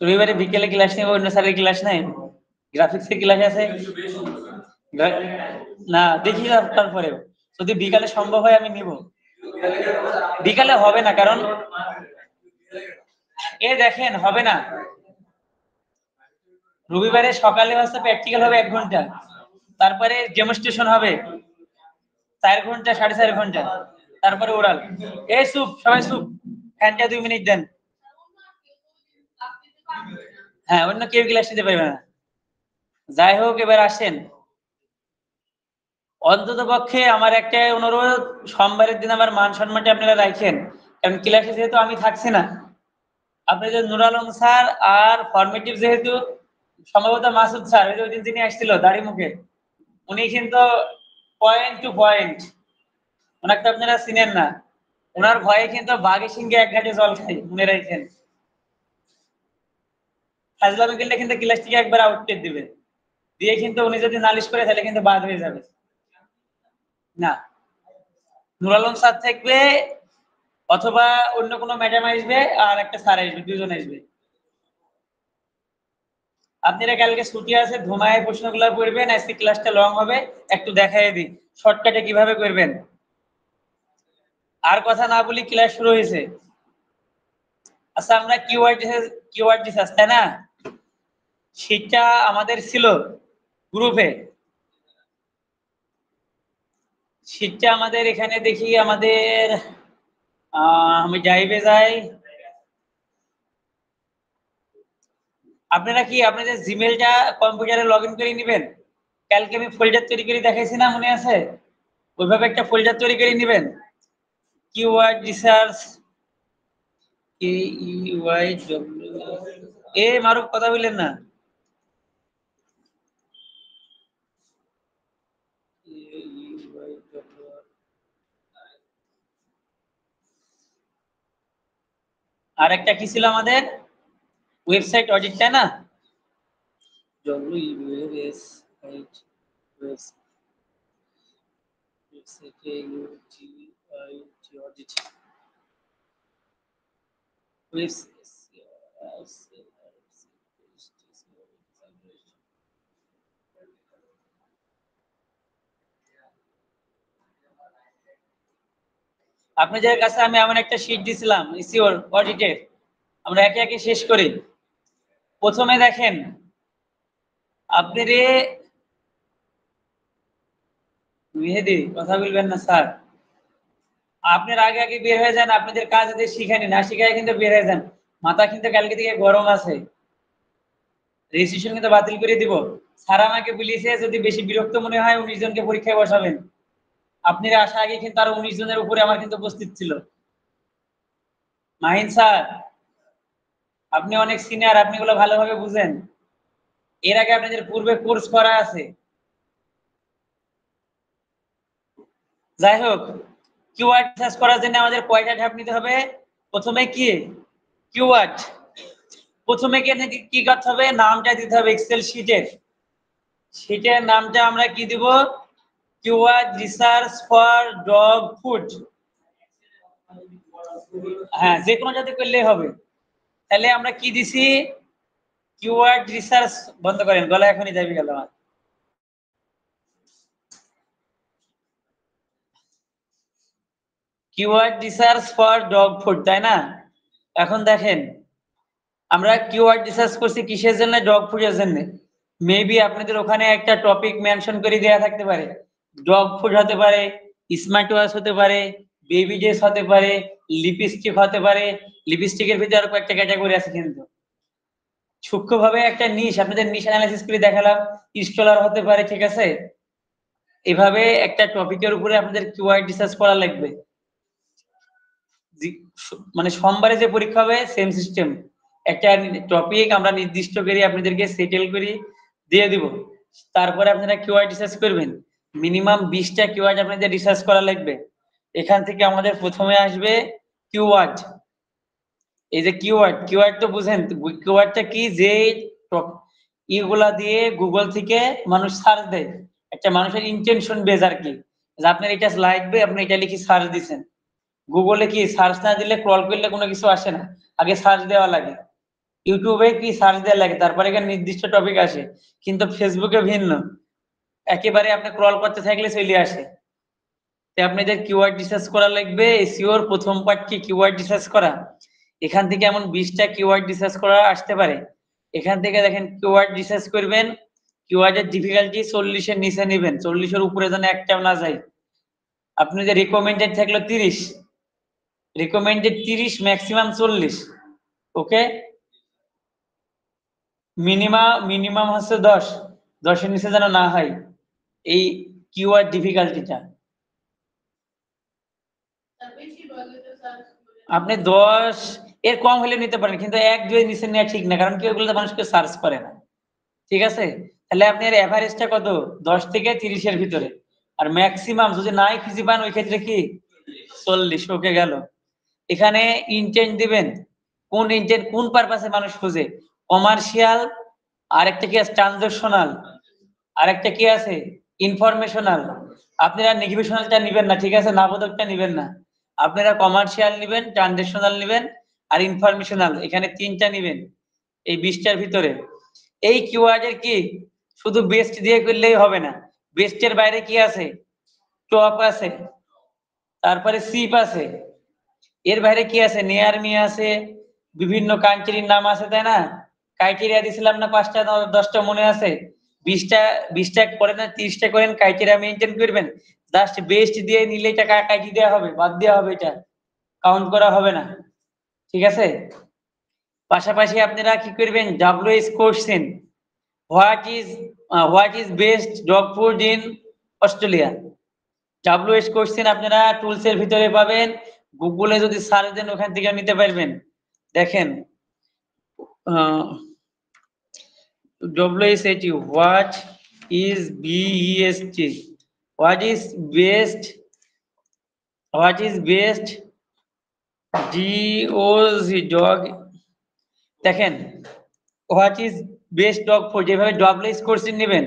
রবিবারে বিকেলে ক্লাস নেই, অন্য স্যারের ক্লাস নাই, গ্রাফিক্সের ক্লাস আছে না, দেখি তারপরে যদি বিকালে সম্ভব হয় আমি নিব। বিকালে হবে না, কারণ দেখেন হবে না। রবিবারে সকালে হচ্ছে প্র্যাকটিক্যাল হবে 1 ঘন্টা, তারপরে ডেমনস্ট্রেশন হবে 4 ঘন্টা 4.5 ঘন্টা, তারপরে ওরাল। চুপ সবাই চুপ, ফ্যানটা 2 মিনিট দেন। হ্যাঁ, অন্য কেউ ক্লাস নিতে পারবে না। যাই হোক, এবার আসেন। অন্তত পক্ষে আমার একটা অনুরোধ, সোমবারের দিন আমার মান সম্মানটা আপনারা রাখেন, কারণ ক্লাসে যেহেতু আমি থাকছি না, আপনাদের নুর আলম স্যার আর ফরমেটিভ যেহেতু সম্ভবত মাসুদ স্যার, ওই দিন যিনি আসছিল দাড়ি মুখে, উনি কিন্তু পয়েন্ট টু পয়েন্ট, ওনাকে আপনারা চিনেন না, ওনার ভয়ে কিন্তু বাঘে সিংহে 1 ঘাটে জল খাই, মনে রাখেন। ফাজলামি করলে কিন্তু ক্লাস থেকে একবার আউট করে দিবে, দিয়ে কিন্তু উনি যদি নালিশ করে তাহলে কিন্তু বাদ হয়ে যাবে। না, নুর আলম স্যার থাকবে, অথবা অন্য কোনো ম্যাডাম আসবে, আর একটা স্যার আসবে, 2 জন আসবে। আপনারা কালকে ছুটি আছে, ধুমায় প্রশ্নগুলো পড়বেন, আজকে ক্লাসটা লং হবে, একটু দেখাই দিই শর্টকাটে কিভাবে করবেন। আর কথা না বলি, ক্লাস শুরু হয়েছে। আচ্ছা, আমরা কিওয়ার্ড রিসার্চ, তাই না? সেটা আমাদের ছিল গ্রুপে, সেটা আমাদের এখানে দেখি, আমাদের আমি ড্রাইভে যাই। আপনারা কি আপনাদের জিমেলটা কম্পিউটারে লগ ইন করে নেবেন? কালকে আমি ফোল্ডার তৈরি করে দেখাইছি না, মনে আছে? ওইভাবে একটা ফোল্ডার তৈরি করে নেবেন, কিওয়ার্ড রিসার্চ, মারুফ কথা বললেন না। আর একটা কি ছিল আমাদের ওয়েবসাইট অডিট, তাই না? আপনাদের কাছে আমি এমন একটা শীট দিছিলাম ইসিওর অডিটের, আমরা একে একে শেষ করি। প্রথমে দেখেন, আপনারে মেহেদি কথা বলবেন না স্যার, আপনার আগে আগে বের হয়ে যান, আপনাদের কাজ এদের শিখানি না, শিখায় কিন্তু বের হয়ে যান, মাথা কিন্তু কালকে থেকে গরম আছে। রেজিস্ট্রেশন কিন্তু বাতিল করে দিব। স্যার আমাকে বলেছে যদি বেশি বিরক্ত মনে হয় 19 জনকে পরীক্ষায় বসাবেন। আপনারা আসা আগে কিন্তু আরো 19 জনের উপরে আমার কিন্তু উপস্থিত ছিল। মাহিন স্যার, আপনি অনেক সিনিয়র, আপনি এগুলো ভালোভাবে বুঝেন, এর আগে আপনাদের পূর্বে কোর্স করা আছে। যাই হোক, কিওয়ার্ড সার্চ করার জন্য আমাদের কয়টা ধাপ নিতে হবে? প্রথমে কি কিওয়ার্ড, প্রথমে কি করতে হবে? নামটা দিতে হবে এক্সেল শিটের নামটা আমরা কি দিব? Keyword research for dog food. হ্যাঁ, যে কোনো জাতি করলেই হবে। তাহলে আমরা কি দিছি? কিওয়ার্ড রিসার্চ, বন্ধ করেন, গলা এখনই যাবে গেল আমার। Keyword research for dog food, তাই না? এখন দেখেন, আমরা কিওয়ার্ড রিসার্চ করছি কিসের জন্য? ডগ ফুডের জন্য। মেবি আপনাদের ওখানে একটা টপিক মেনশন করে দেওয়া থাকতে পারে, ডগ ফুড হতে পারে, স্মার্ট ওয়াচ হতে পারে, বেবি ড্রেস হতে পারে, লিপস্টিক হতে পারে। লিপস্টিকের ভিতরে আরো কয়েকটা ক্যাটাগরি আছে, কিন্তু সূক্ষ্মভাবে একটা নিশ আপনাদের নিশ অ্যানালাইসিস করে দেখালাম, স্টলার হতে পারে, ঠিক আছে? এভাবে একটা টপিকের উপরে আপনাদের কিওয়ার্ড রিসার্চ করা লাগবে। মানে সোমবারে যে পরীক্ষা হবে সেম সিস্টেম, একটা টপিক আমরা নির্দিষ্ট করে আপনাদেরকে সেটেল করি দিয়ে দিব, তারপরে আপনারা কিওয়ার্ড রিসার্চ করবেন। মিনিমাম 20টা কিওয়ার্ড আপনাদের রিসার্চ করা লাগবে। এখান থেকে আমাদের প্রথমে আসবে কিওয়ার্ড। এই যে কিওয়ার্ড তো বুঝেন, কিওয়ার্ডটা কি? যে ইগুলা দিয়ে গুগল থেকে মানুষ সার্চ দেয়, একটা মানুষের ইন্টেনশন বেজ আর কি, যে আপনার এটা লাগবে, আপনি এটা লিখে সার্চ দিচ্ছেন, গুগলে কি সার্চ না দিলে ক্রল করলে কোনো কিছু আসে না, আগে সার্চ দেওয়া লাগে। ইউটিউবে কি সার্চ দেওয়া লাগে, তারপরে এখানে নির্দিষ্ট টপিক আসে। কিন্তু ফেসবুকে ভিন্ন, একেবারে আপনি ক্রল করতে থাকলে চলে আসে। আপনাদের কিওয়ার্ড রিসার্চ করা লাগবে। এসইওর প্রথম পার্ট কি কিওয়ার্ড রিসার্চ করা। এখান থেকে এমন 20টা কিওয়ার্ড রিসার্চ করা আসতে পারে। এখান থেকে দেখেন কিওয়ার্ড রিসার্চ করবেন, কিওয়ার্ডের ডিফিকাল্টি 40 এর নিচে নেবেন, 40 এর উপরে যেন একটাও না যায়। আপনি যে রিকমেন্ডেড থাকলো 30, রিকমেন্ডেড 30, ম্যাক্সিমাম 40। ওকে, মিনিমাম হচ্ছে 10, 10 এর নিচে যেন না হয় এই কিওয়ার্ড ডিফিকাল্টিটা। আপনি 10 এর কম হলে নিতে পারেন, কিন্তু 1-2 এর নিচে নেওয়া ঠিক না, কারণ কি ওগুলো মানুষকে সার্চ করে না। ঠিক আছে, তাহলে আপনি এর এভারেজটা কত, 10 থেকে 30 এর ভিতরে। আর ম্যাক্সিমাম যদি নাই খুঁজে পান ওই ক্ষেত্রে কি 40। ওকে গেল। এখানে ইন্টেন্ট দিবেন, কোন ইন্টেন্ট কোন পারপাসে মানুষ খুঁজে, কমার্শিয়াল, আরেকটা কি আছে ট্রানজাকশনাল, আরেকটা কি আছে ইনফরমেশনাল। আপনারা নেগেটিভেশনালটা নেবেন না, ঠিক আছে, নাবোধকটা নেবেন না। আপনারা কমার্শিয়াল নেবেন, ট্রানজাকশনাল নেবেন আর ইনফরমেশনাল, এখানে 3টা নেবেন এই 20টার ভিতরে। এই কিওয়ার্ডের কি শুধু বেস্ট দিয়ে করলেই হবে না, বেস্টের বাইরে কি আছে, টপ আছে, তারপরে সিপ আছে, এর বাইরে কি আছে, নিয়ার মি আছে, বিভিন্ন কান্ট্রির নাম আছে, তাই না। ক্রাইটেরিয়া দিছিলাম না 5টা 10টা মনে আছে। 20টা করেন না 30টা করেন, ক্রাইটেরিয়া মেনটেন করবেন। জাস্ট বেস্ট দিয়ে নিলে টাকা কাটি দেওয়া হবে, বাদ দেওয়া হবে, এটা কাউন্ট করা হবে না। ঠিক আছে, পাশাপাশি আপনারা কি করবেন, WH question, what is best dog food in Australia. WH question আপনারা টুলস এর ভিতরে পাবেন, গুগলে যদি সার্চ দেন ওখান থেকে নিতে পারবেন। দেখেন WSAT, what is BEST, what is best DOG dog। দেখেন what is best dog food, যেভাবে WH কোশ্চেন নেবেন,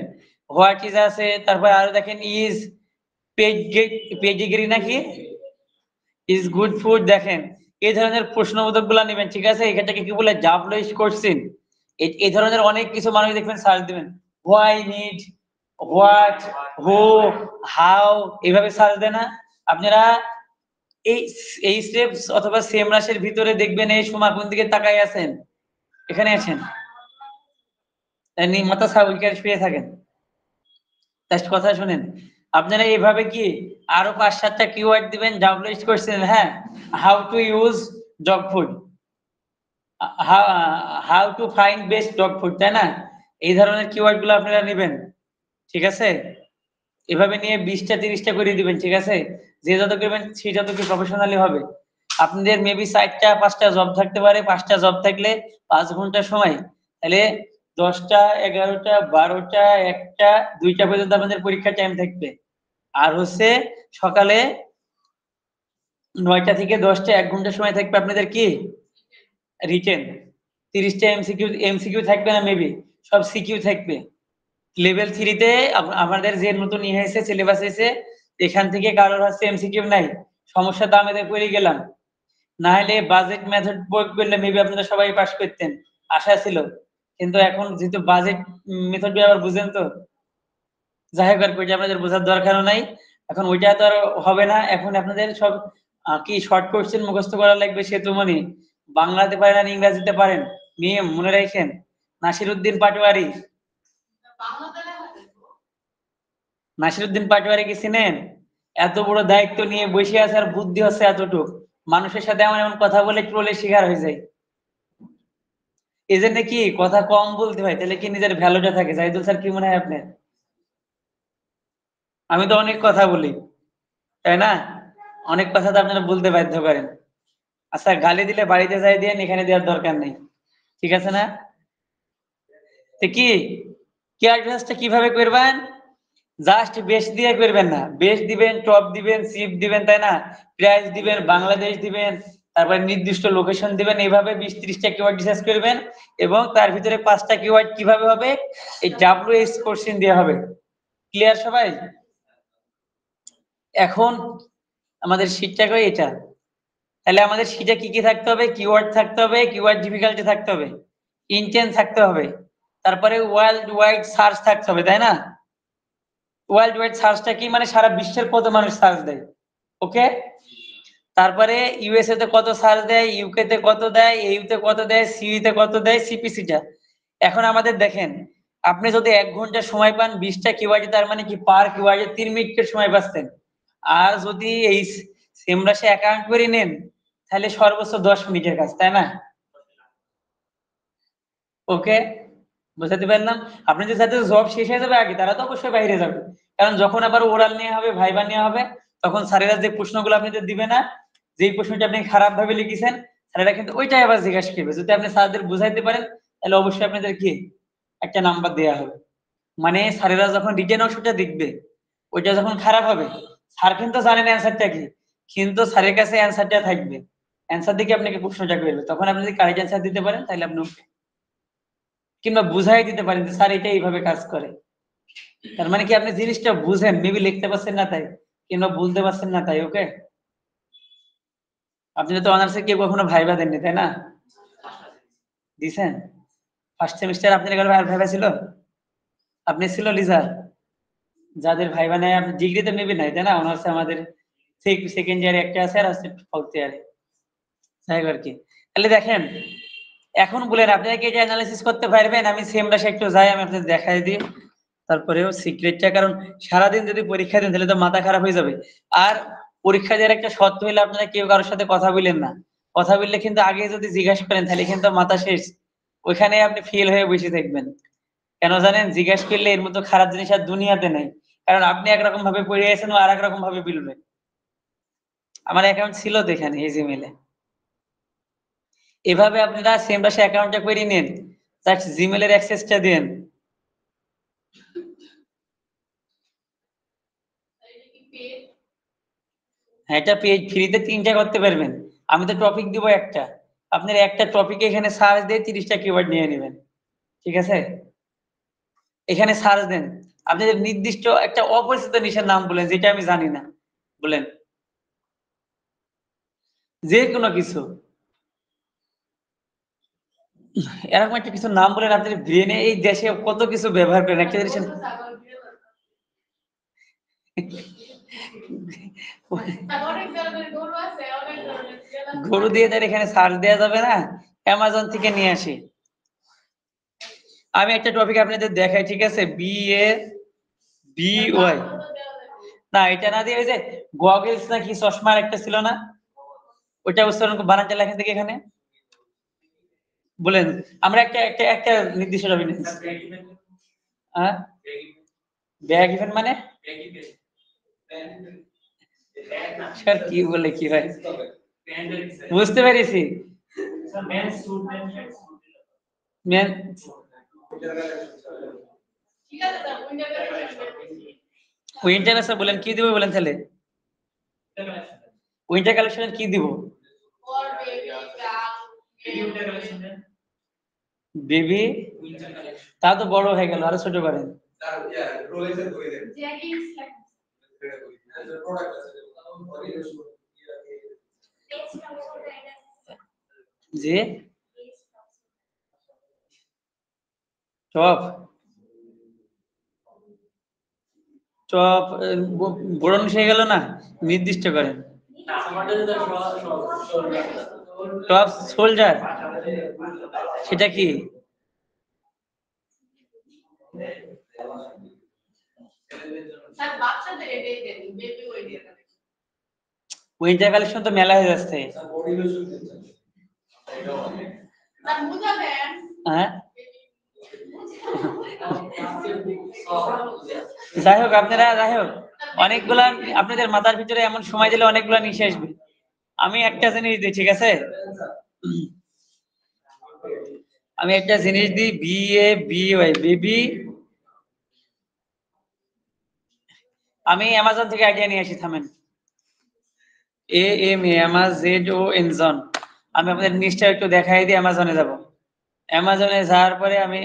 হোয়াট ইজ আছে, তারপর আরো দেখেন ইজ পেডিগ্রি নাকি ইজ গুড ফুড। দেখেন এই ধরনের প্রশ্নবোধক গুলা নেবেন, ঠিক আছে। এখানটাকে কি বলে, WH কোশ্চেন। এই ধরনের অনেক কিছু মানুষ দেখবেন সার্চ দিবেন, why, need, what, who, how, এইভাবে সার্চ দেন না আপনারা। এই স্টেপস অথবা সেম রাশের ভিতরে দেখবেন এই সময় কোন দিকে তাকাই আছেন, এখানে আছেন, মাথা সাউইকার শুয়ে থাকেন। জাস্ট কথা শুনেন, আপনারা এইভাবে কি আরো 5-7টা কিওয়ার্ড দিবেন, WH কোশ্চেন। হ্যাঁ, how to use dog food, how to find best dog food, তাই না। এই ধরনের কিওয়ার্ড গুলো আপনারা নেবেন, ঠিক আছে। এভাবে নিয়ে 20টা 30টা করে দিবেন, ঠিক আছে। যে যত করবেন সে যত কি প্রফেশনালি হবে। আপনাদের মেবি 4টা 5টা জব থাকতে পারে, 5টা জব থাকলে 5 ঘন্টা সময়, তাহলে 10টা 11টা 12টা 1টা 2টা পর্যন্ত আপনাদের পরীক্ষার টাইম থাকবে। আর হচ্ছে সকালে 9টা থেকে 10টা 1 ঘন্টা সময় থাকবে আপনাদের কি রিটেন। 30টা এমসিকিউ থাকবে না, মেবি সব সিকিউ থাকবে। লেভেল 3 তে আমাদের যে নতুন ইয়ে হয়েছে, সিলেবাস হয়েছে, এখান থেকে কারোর হচ্ছে এমসিকিউ নাই, সমস্যা তো আমাদের পড়ে গেলাম। না হলে বাজেট মেথড প্রয়োগ করলে মেবি আপনারা সবাই পাস করতেন, আশা ছিল। কিন্তু এখন যেহেতু বাজেট মেথড আবার বুঝেন তো, যাই হোক আর ওইটা আপনাদের বোঝার দরকারও নাই। এখন ওইটা তো আর হবে না, এখন আপনাদের সব কি শর্ট কোশ্চেন মুখস্থ করা লাগবে। সেতু মনি বাংলাতে পারেন আর ইংরেজিতে পারেন, নিয়ম মনে রাখেন। নাসিরউদ্দিন পাটোয়ারি, নাসিরউদ্দিন পাটোয়ারি কি চিনেন? এত বড় দায়িত্ব নিয়ে বসে আছে আর বুদ্ধি হচ্ছে এতটুক, মানুষের সাথে এমন এমন কথা বলে ট্রোলের শিকার হয়ে যায়। এই জন্য কি কথা কম বলতে হয়, তাহলে কি নিজের ভ্যালুটা থাকে। জাহিদুল স্যার কি মনে হয় আপনার? আমি তো অনেক কথা বলি, তাই না, অনেক কথা তো আপনারা বলতে বাধ্য করেন। আচ্ছা, গালি দিলে বাড়িতে যাই দিয়ে এখানে দেওয়ার দরকার নেই, ঠিক আছে না। তো কি অ্যাডভান্সটা কিভাবে করবেন, জাস্ট বেস্ট দিয়ে করবেন না, বেস্ট দিবেন, টপ দিবেন, সিপ দিবেন, তাই না, প্রাইস দিবেন, বাংলাদেশ দিবেন, তারপরে নির্দিষ্ট লোকেশন দিবেন। এইভাবে 20-30টা কিওয়ার্ড রিসার্চ করবেন এবং তার ভিতরে 5টা কিওয়ার্ড কিভাবে হবে, এই WH কোশ্চেন দিয়ে হবে। ক্লিয়ার সবাই? এখন আমাদের শিটটা এটা, তাহলে আমাদের শিটে কি কি থাকতে হবে? কিওয়ার্ড থাকতে হবে, কিওয়ার্ড ডিফিকাল্টি থাকতে হবে, ইন্টেন্ট থাকতে হবে, তারপরে ওয়ার্ল্ড ওয়াইড সার্চ থাকতে হবে, তাই না? ওয়ার্ল্ড ওয়াইড সার্চটা কি? মানে সারা বিশ্বের কত মানুষ সার্চ দেয়, ওকে? তারপরে ইউএসএ তে কত সার্চ দেয়, ইউকে তে কত দেয়, ইউতে কত দেয়, সিই তে কত দেয়, সিপিসিটা। এখন আমাদের দেখেন, আপনি যদি 1 ঘন্টা সময় পান 20টা কিওয়ার্ডে, তার মানে কি পার কিওয়ার্ডে 3 মিনিটের সময় পাচ্ছেন। আর যদি এই সেমরাশে অ্যাকাউন্ট করে নেন তাহলে সর্বোচ্চ 10 মিনিটের কাজ, তাই না? ওকে, বুঝাতে পারলাম? আপনি যে যাদের জব শেষ হয়ে যাবে আগে, তারা তো অবশ্যই বাইরে যাবে। কারণ যখন আবার ওরাল নেওয়া হবে, ভাইবা নেওয়া হবে, তখন স্যারেরা যে প্রশ্নগুলো আপনাদের দিবে না, যেই প্রশ্নটা আপনি খারাপ ভাবে লিখেছেন, স্যারেরা কিন্তু ওইটাই আবার জিজ্ঞাসা করবে। যদি আপনি স্যারদের বুঝাইতে পারেন তাহলে অবশ্যই আপনাদের কি একটা নাম্বার দেওয়া হবে। মানে স্যারেরা যখন রিটেন অংশটা দেখবে, ওইটা যখন খারাপ হবে, স্যার কিন্তু জানেন অ্যান্সারটা কি, কিন্তু স্যারের কাছে অ্যান্সারটা থাকবে, অ্যান্সার দেখে আপনাকে প্রশ্নটা করবে, তখন আপনি যদি কারেক্ট অ্যান্সার দিতে পারেন তাহলে আপনি okay। কিংবা বুঝাই দিতে পারেন যে স্যার এটা এইভাবে কাজ করে। তার মানে কি আপনি জিনিসটা বুঝেন, মেবি লিখতে পারছেন না তাই, কিংবা বুঝতে পারছেন না তাই, ওকে? আপনি তো অনার্সে কেউ কখনো ভাইবা দেননি, তাই না? দিছেন? ফার্স্ট সেমিস্টার আপনার কাছে আর ভাইবা ছিল? আপনি ছিল লিজা? যাদের ভাইবা নেয় আপনি ডিগ্রিতে মেবি নাই, তাই না? অনার্সে আমাদের সেকেন্ড ইয়ারে একটা আছে আর আছে ফোর্থ ইয়ারে, তাই আর কি। তাহলে দেখেন, এখন বলেন আপনারা কি এটা অ্যানালাইসিস করতে পারবেন? আমি সেম রাশে একটু যাই, আমি আপনাদের দেখাই দিই। তারপরেও সিক্রেটটা, কারণ সারাদিন যদি পরীক্ষা দেন তাহলে তো মাথা খারাপ হয়ে যাবে। আর পরীক্ষা দেওয়ার একটা শর্ত হইলে আপনারা কেউ কারোর সাথে কথা বলেন না। কথা বললে কিন্তু আগে যদি জিজ্ঞাসা করেন তাহলে কিন্তু মাথা শেষ, ওইখানে আপনি ফেল হয়ে বসে থাকবেন। কেন জানেন? জিজ্ঞাসা করলে এর মতো খারাপ জিনিস আর দুনিয়াতে নেই। কারণ আপনি একরকম ভাবে পড়ে গেছেন, ও আরেক রকম ভাবে বলবে। আমার অ্যাকাউন্ট ছিল তো এখানে এই জিমেইলে। এভাবে আপনারা সেম রাশে অ্যাকাউন্টটা করে নিন, জাস্ট জিমেইলের অ্যাক্সেসটা দেন। হ্যাঁ, এটা পেইড, ফ্রিতে ৩টা করতে পারবেন। আমি তো টপিক দিব একটা। আপনার একটা টপিকে এখানে সার্চ দিয়ে ৩০টা কিওয়ার্ড নিয়ে নিবেন। ঠিক আছে? এখানে সার্চ দেন। আপনাদের নির্দিষ্ট একটা অপরিচিত জিনিসের নাম বলেন যেটা আমি জানি না। বলেন। যেকোনো কিছু। এরকম একটা কিছু নাম বলেন, আপনাদের ব্রেনে এই দেশে কত কিছু ব্যবহার করেন। একটা জিনিস গরু দিয়ে তাহলে এখানে সার্চ দেওয়া যাবে না? অ্যামাজন থেকে নিয়ে আসি। আমি একটা টপিক আপনাদের দেখাই, ঠিক আছে? BA BY, না এটা না দিয়ে ওই যে গগলস নাকি চশমার একটা ছিল না, ওইটা উচ্চারণ বানানটা লেখেন থেকে এখানে বলেন। আমরা একটা নির্দিষ্ট টপিক নিচ্ছি। হ্যাঁ, ব্যাগ ইভেন্ট মানে স্যার কি বলে কি ভাই, বুঝতে পেরেছি। মেন উইন্টার আছে বলেন, কি দিব বলেন তাহলে? উইন্টার কালেকশন কি দিব? বেবি, তা তো বড় হয়ে গেল, আরো ছোট করেন। যে টপ টপ বড় হয়ে গেল না, নির্দিষ্ট করেন। টপ সোলজার, সেটা কি? উইন্টার কালেকশন তো মেলা হয়ে যাচ্ছে। হ্যাঁ, যাই হোক আপনারা, যাই হোক অনেকগুলা, আপনাদের মাথার ভিতরে এমন সময় দিলে অনেকগুলা নিশে আসবে। আমি একটা জিনিস দিই, ঠিক আছে? আমি একটা জিনিস দিই, BABY বেবি। আমি অ্যামাজন থেকে আইডিয়া নিয়ে আসি, থামেন। AMAZON। আমি আপনাদের নিচটা একটু দেখাই দিই, অ্যামাজনে যাব। অ্যামাজনে যাওয়ার পরে আমি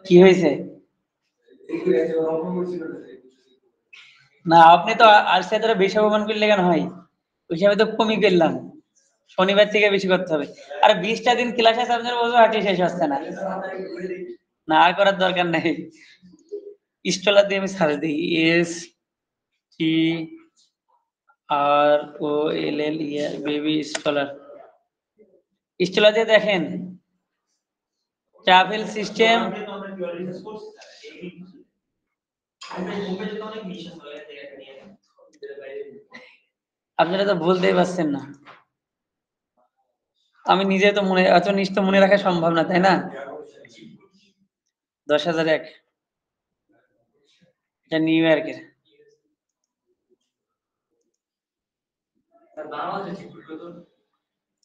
কি হয়েছে? না আপনি তো আর সে ধরে বেশি অপমান করলে কেন হয়? ওই হিসাবে তো কমই করলাম। শনিবার থেকে বেশি করতে হবে। আর 20টা দিন ক্লাস আছে আপনার বলবো হাঁটি শেষ হচ্ছে না। না আর করার দরকার নাই। স্টলার দিয়ে আমি সার্চ দিই STROLL বেবি স্টলার। স্টলার দিয়ে দেখেন ট্রাভেল সিস্টেম আপনারা তো বলতেই পারছেন না। আমি নিজে তো মনে এত নিশ্চিত মনে রাখা সম্ভব না তাই না? 10,001 এটা নিউ ইয়র্কের।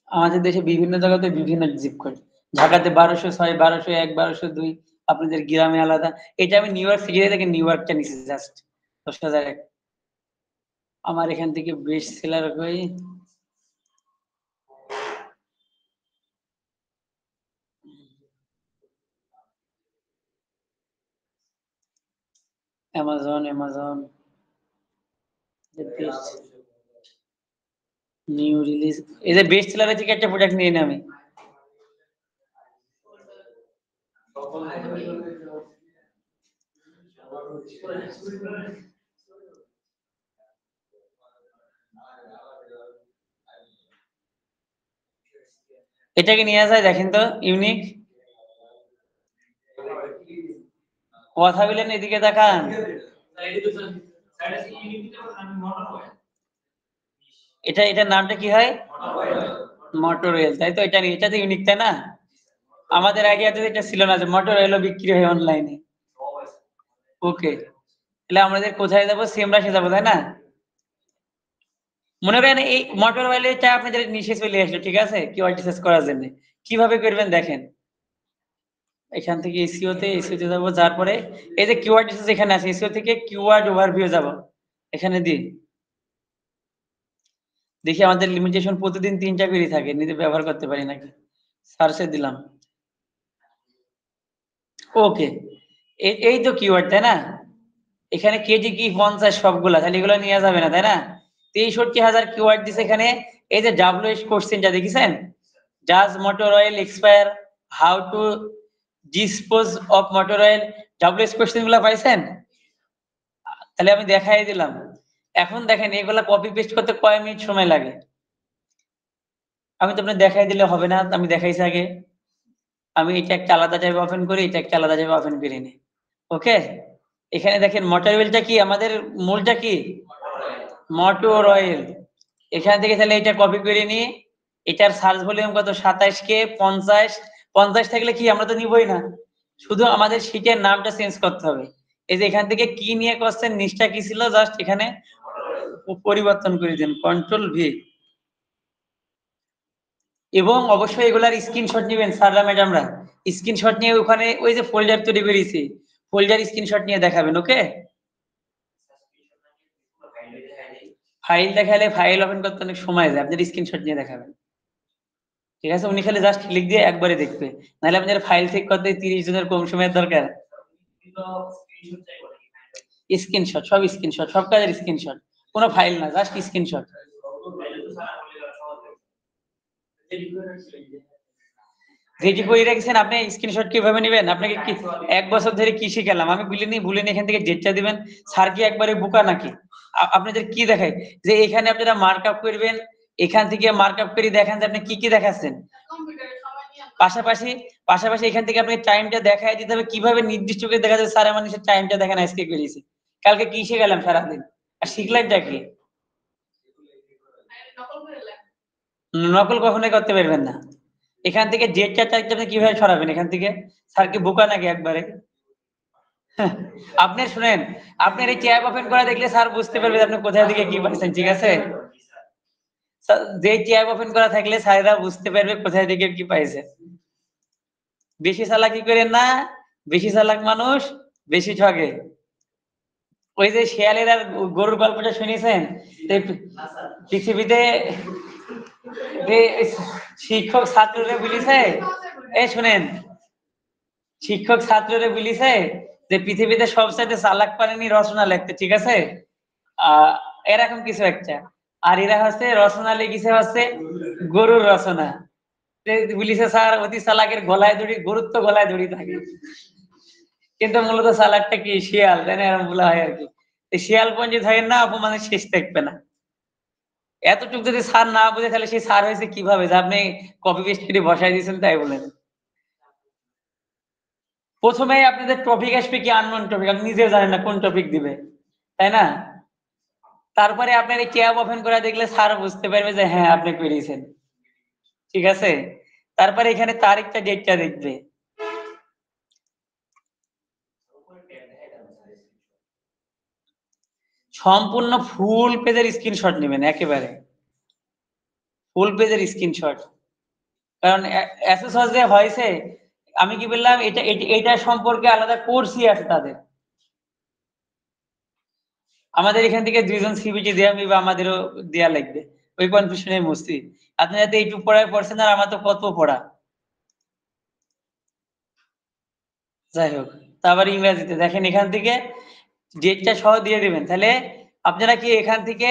আমাদের দেশে বিভিন্ন জায়গাতে বিভিন্ন জিপ কোড। ঢাকাতে 1206, 1201, 1202, আপনাদের গ্রামে আলাদা। এটা আমি নিউ ইয়র্ক সিটি থেকে নিউ ইয়র্কটা নিছি জাস্ট 10,001। আমার এখান থেকে বেস্ট সেলার হই অ্যামাজন নিউ রিলিজ এই যে বেস্ট সেলার থেকে একটা প্রোডাক্ট নিয়ে আমি এটাকে নিয়ে যায় দেখেন তো ইউনিক কথা বলেন এদিকে দেখান এটার নামটা কি হয় মোটরওয়েল তাই তো এটা নিয়ে এটাতে ইউনিক তাই না আমাদের আগে এত এটা ছিল না যে মোটরওয়েলও বিক্রি হয় অনলাইনে ওকে তাহলে আমাদের কোথায় যাব সিমরাশে যাব তাই না মনে করেন এই মোটরওয়েলটা আপনাদের নিচে চলে আসলো ঠিক আছে কিওয়ার্ড রিসার্চ করার জন্য কিভাবে করবেন দেখেন এখান থেকে এসইওতে যাব যাওয়ার পরে এই যে কিওয়ার্ড রিসার্চ এখানে আছে এসইও থেকে কিওয়ার্ড ওভারভিউ যাব এখানে দিই দেখি আমাদের লিমিটেশন প্রতিদিন 3টা করে থাকে নিজে ব্যবহার করতে পারি নাকি সার্চে দিলাম ওকে এই তো কিওয়ার্ড তাই না এখানে কেজি কি 50 সবগুলা তাহলে এগুলো নিয়ে যাবে না তাই না 63,000 কিওয়ার্ড দিছে এখানে এই যে ডাব্লিউএস কোশ্চেনটা দেখেছেন does motor oil expire how to dispose of motor oil ডাব্লিউএস কোশ্চেনগুলো পাইছেন তাহলে আমি দেখাই দিলাম এখন দেখেন এগুলা কপি পেস্ট করতে কয় মিনিট সময় লাগে আমি তো আপনাকে দেখাই দিলে হবে না আমি দেখাইছি আগে আমি এটা একটা আলাদা ট্যাবে ওপেন করি এটা একটা আলাদা ট্যাবে ওপেন করি নি ওকে এখানে দেখেন মোটর অয়েলটা কি আমাদের মূলটা কি মোটর অয়েল এখান থেকে তাহলে এটা কপি করে নি এটার সার্চ ভলিউম কত 27K 50 থাকলে কি আমরা তো নিবই না শুধু আমাদের শীটের নামটা চেঞ্জ করতে হবে এই যে এখান থেকে কি নিয়ে কোশ্চেন নিচটা কি ছিল জাস্ট এখানে পরিবর্তন করে দিন কন্ট্রোল ভি এবং অবশ্যই এগুলার স্ক্রিনশট নেবেন স্যাররা ম্যাডামরা স্ক্রিনশট নিয়ে ওখানে ওই যে ফোল্ডার তৈরি করেছি ফোল্ডার স্ক্রিনশট নিয়ে দেখাবেন ওকে ফাইল দেখালে ফাইল ওপেন করতে অনেক সময় যায় আপনার স্ক্রিনশট নিয়ে দেখাবেন ঠিক আছে উনি খালি জাস্ট ক্লিক দিয়ে একবারে দেখবে নাহলে আপনার ফাইল চেক করতে 30 জনের কম সময়ের দরকার স্ক্রিনশট সব কাজের স্ক্রিনশট কোনো ফাইল না জাস্ট স্ক্রিনশট রেডি করে রেখেছেন আপনি স্ক্রিনশট কিভাবে নেবেন আপনাকে কি 1 বছর ধরে কি শিখালাম আমি ভুলিনি এখান থেকে ডেটটা দিবেন স্যার কি একবারে বোকা নাকি আপনাদের কি দেখায় যে এখানে আপনারা মার্কআপ করবেন এখান থেকে মার্কআপ করে দেখেন যে আপনি কি কি দেখাচ্ছেন পাশাপাশি এখান থেকে আপনি টাইমটা দেখায় দিতে হবে কিভাবে নির্দিষ্ট করে দেখা যাচ্ছে স্যার আমার নিচে টাইমটা দেখেন আজকে করেছি কালকে কি শিখালাম সারাদিন আর শিখলামটা কি নকল কখনোই করতে পারবেন না এখান থেকে ডেটটা আপনি কিভাবে সরাবেন এখান থেকে স্যার কি বোকা নাকি একবারে আপনি শুনেন আপনার এই ট্যাব ওপেন করা দেখলে স্যার বুঝতে পারবে আপনি কোথায় থেকে কি পাচ্ছেন ঠিক আছে যে ট্যাব ওপেন করা থাকলে স্যাররা বুঝতে পারবে কোথায় থেকে কি পাইছে বেশি চালাকি করেন না বেশি চালাক মানুষ বেশি ঠকে ওই যে শিয়ালের আর গরুর গল্পটা শুনেছেন? পৃথিবীতে শিক্ষক ছাত্ররে বলিছে, এই শুনেন, শিক্ষক ছাত্ররে বলিছে যে পৃথিবীতে সবচাইতে চালাক পারেনি রচনা লিখতে, ঠিক আছে? এরকম কিছু একটা। আর এরা হচ্ছে রচনা লিখেছে হচ্ছে গরুর রচনা। বলিছে স্যার অতি চালাকের গলায় দড়ি, গরুর তো গলায় দড়ি থাকে। কিন্তু মূলত চালাকটা কি শিয়াল, তাই না? এরকম বলা হয় আর কি। শিয়াল পঞ্জিত হয় না, অপমানের শেষ থাকবে না। এতটুকু যদি স্যার না বুঝে তাহলে সেই স্যার হয়েছে কিভাবে যে আপনি কপি পেস্ট করে বসাই দিয়েছেন তাই বলেন। প্রথমে আপনাদের টপিক আসবে কি আননোন টপিক, আপনি নিজেও জানেন না কোন টপিক দিবে, তাই না? তারপরে আপনার এই ট্যাব ওপেন করে দেখলে স্যার বুঝতে পারবে যে হ্যাঁ আপনি পেরেছেন, ঠিক আছে? তারপরে এখানে তারিখটা ডেটটা দেখবে। সম্পূর্ণ ফুল পেজের স্ক্রিনশট নেবেন, একেবারে ফুল পেজের স্ক্রিনশট। কারণ এসএসএস যে হয়েছে, আমি কি বললাম, এটা সম্পর্কে আলাদা কোর্সই আছে তাদের। আমাদের এখান থেকে 2 জন সিবিটি দেয়া বা আমাদেরও দেয়া লাগবে, ওই কনফিউশনের মস্তি। আপনি যাতে এইটুকু পড়ায় পড়ছেন, আর আমার তো কত পড়া। যাই হোক, তারপরে ইংরেজিতে দেখেন, এখান থেকে ডেটটা সহ দিয়ে দিবেন। তাহলে আপনারা কি এখান থেকে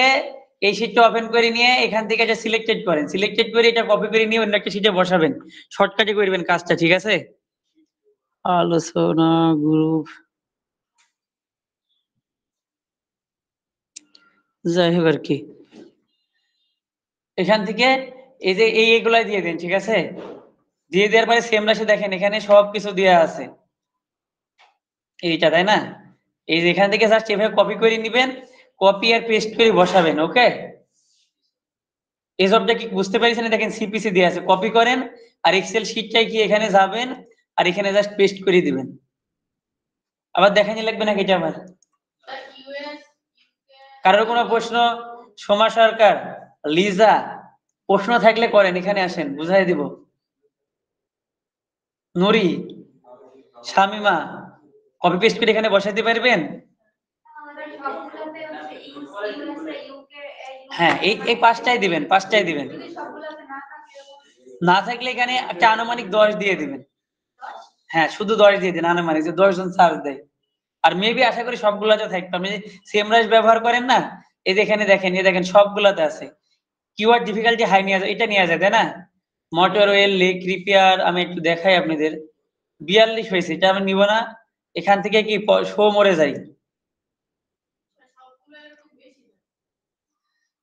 এই শীটটা ওপেন করে নিয়ে এখান থেকে এটা সিলেক্টেড করেন, সিলেক্টেড করে এটা কপি করে নিয়ে অন্য একটা শীটে বসাবেন, শর্টকাটে করবেন কাজটা, ঠিক আছে? আলোচনা গ্রুপ, যাই হোক আর কি, এখান থেকে এই যে এইগুলাই দিয়ে দিন, ঠিক আছে? দিয়ে দেওয়ার পরে সেম রাশি দেখেন এখানে সবকিছু দেওয়া আছে এইটা, তাই না? এই যে এখান থেকে জাস্ট এভাবে কপি করে নিবেন, কপি আর পেস্ট করে বসাবেন, ওকে? এই সবটা কি বুঝতে পেরেছেন? দেখেন সিপিসি দেওয়া আছে, কপি করেন আর এক্সেল শিটটাই কি এখানে যাবেন আর এখানে জাস্ট পেস্ট করে দিবেন। আবার দেখানি লাগবে নাকি এটা আবার? কারোর কোনো প্রশ্ন? সোমা সরকার, লিজা, প্রশ্ন থাকলে করেন, এখানে আসেন বুঝাই দিব। নুরি, শামিমা, কপি পেস্ট করে এখানে বসাইতে পারবেন? হ্যাঁ, এই পাঁচটাই দিবেন, পাঁচটাই দিবেন। না থাকলে এখানে একটা আনুমানিক 10 দিয়ে দিবেন। হ্যাঁ, শুধু 10 দিয়ে দিন আনুমানিক, যে 10 জন চার্জ দেয়। আর মেবি আশা করি সবগুলাতে থাকবে। আপনি সেম রাইস ব্যবহার করেন না, এই যে এখানে দেখেন, এই দেখেন সবগুলাতে আছে। কিওয়ার্ড ডিফিকাল্টি হাই নিয়ে যায়, এটা নিয়ে যায়, তাই না? মোটর ওয়েল, লেক রিপেয়ার, আমি একটু দেখাই আপনাদের। 42 হয়েছে, এটা আমি নিব না। এখান থেকে কি শো মরে যায়,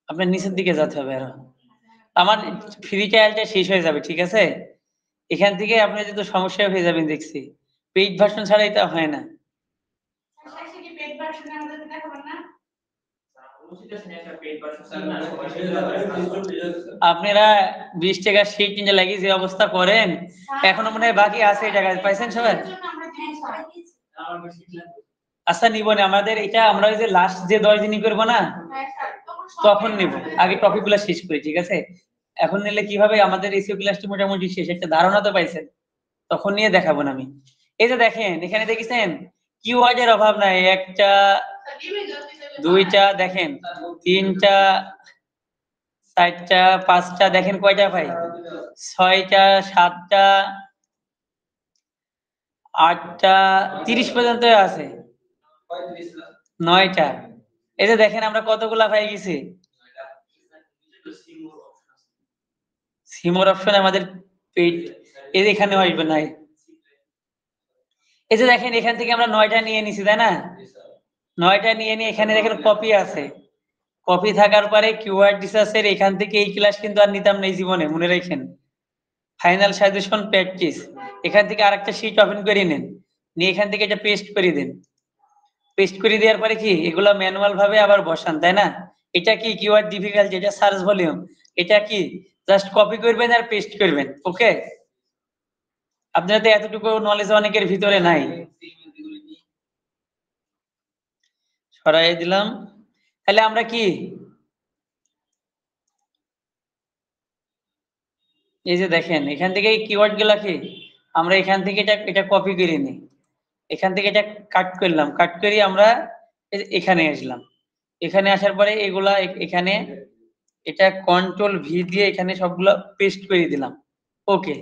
আপনার নিচের দিকে যেতে হবে আরো। আমার ফ্রি ট্রায়ালটা শেষ হয়ে যাবে, ঠিক আছে? এখান থেকে আপনার যদি সমস্যা হয়ে যাবেন দেখছি, পেইড ভার্সন ছাড়া এটা হয় না। আপনারা 20 টাকা শীট কিনে লাগিয়ে যে অবস্থা করেন, এখনো মনে হয় বাকি আছে টাকা, পাইছেন সবাই? আচ্ছা, নিব না, আমাদের এটা আমরা ওই যে লাস্ট যে 10 দিনই করবো না, তখন নিব। আগে টপিক গুলো শেষ করি, ঠিক আছে? এখন নিলে কি হবে, আমাদের এসিও ক্লাসটি মোটামুটি শেষ, একটা ধারণা তো পাইছেন, তখন নিয়ে দেখাবো না আমি। এই যে দেখেন এখানে দেখেছেন কিওয়ার্ডের অভাব নাই, একটা, দুইটা, দেখেন তিনটা, চারটা, পাঁচটা, দেখেন কয়টা ভাই, ছয়টা, সাতটা, আটটা, 30 পর্যন্ত আছে, 9টা। এই যে দেখেন আমরা কতগুলা পাই গেছি। সিমোর অপশন আমাদের পেইড, এই যে এখানে আসবে নাই। এই যে দেখেন এখান থেকে আমরা 9টা নিয়ে নিছি, তাই না? 9টা নিয়ে নিয়ে এখানে দেখেন কপি আছে, কপি থাকার পরে কিওয়ার্ড রিসার্চের এখান থেকে এই ক্লাস কিন্তু আর নিতাম না এই জীবনে, মনে রাখেন। ফাইনাল সাজেশন প্র্যাকটিস, এখান থেকে আরেকটা শীট ওপেন করে নেন, নিয়ে এখান থেকে এটা পেস্ট করে দেন। পেস্ট করে দেওয়ার পরে কি এগুলা ম্যানুয়াল ভাবে আবার বসান, তাই না? এটা কি কিওয়ার্ড ডিফিকাল্টি, এটা সার্চ ভলিউম, এটা কি জাস্ট কপি করবেন আর পেস্ট করবেন, ওকে? আপনারা তো এতটুকু নলেজ অনেকের ভিতরে নাই। সরাই দিলাম। তাহলে আমরা কি, এই যে দেখেন এখান থেকে কিওয়ার্ড গুলা কি আমরা এখান থেকে এটা কপি করে নিই, এখান থেকে এটা কাট করলাম, কাট করি আমরা এখানে আসলাম, এখানে আসার পরে এগুলা এখানে এটা কন্ট্রোল ভি দিয়ে এখানে সবগুলো পেস্ট করে দিলাম। ওকে,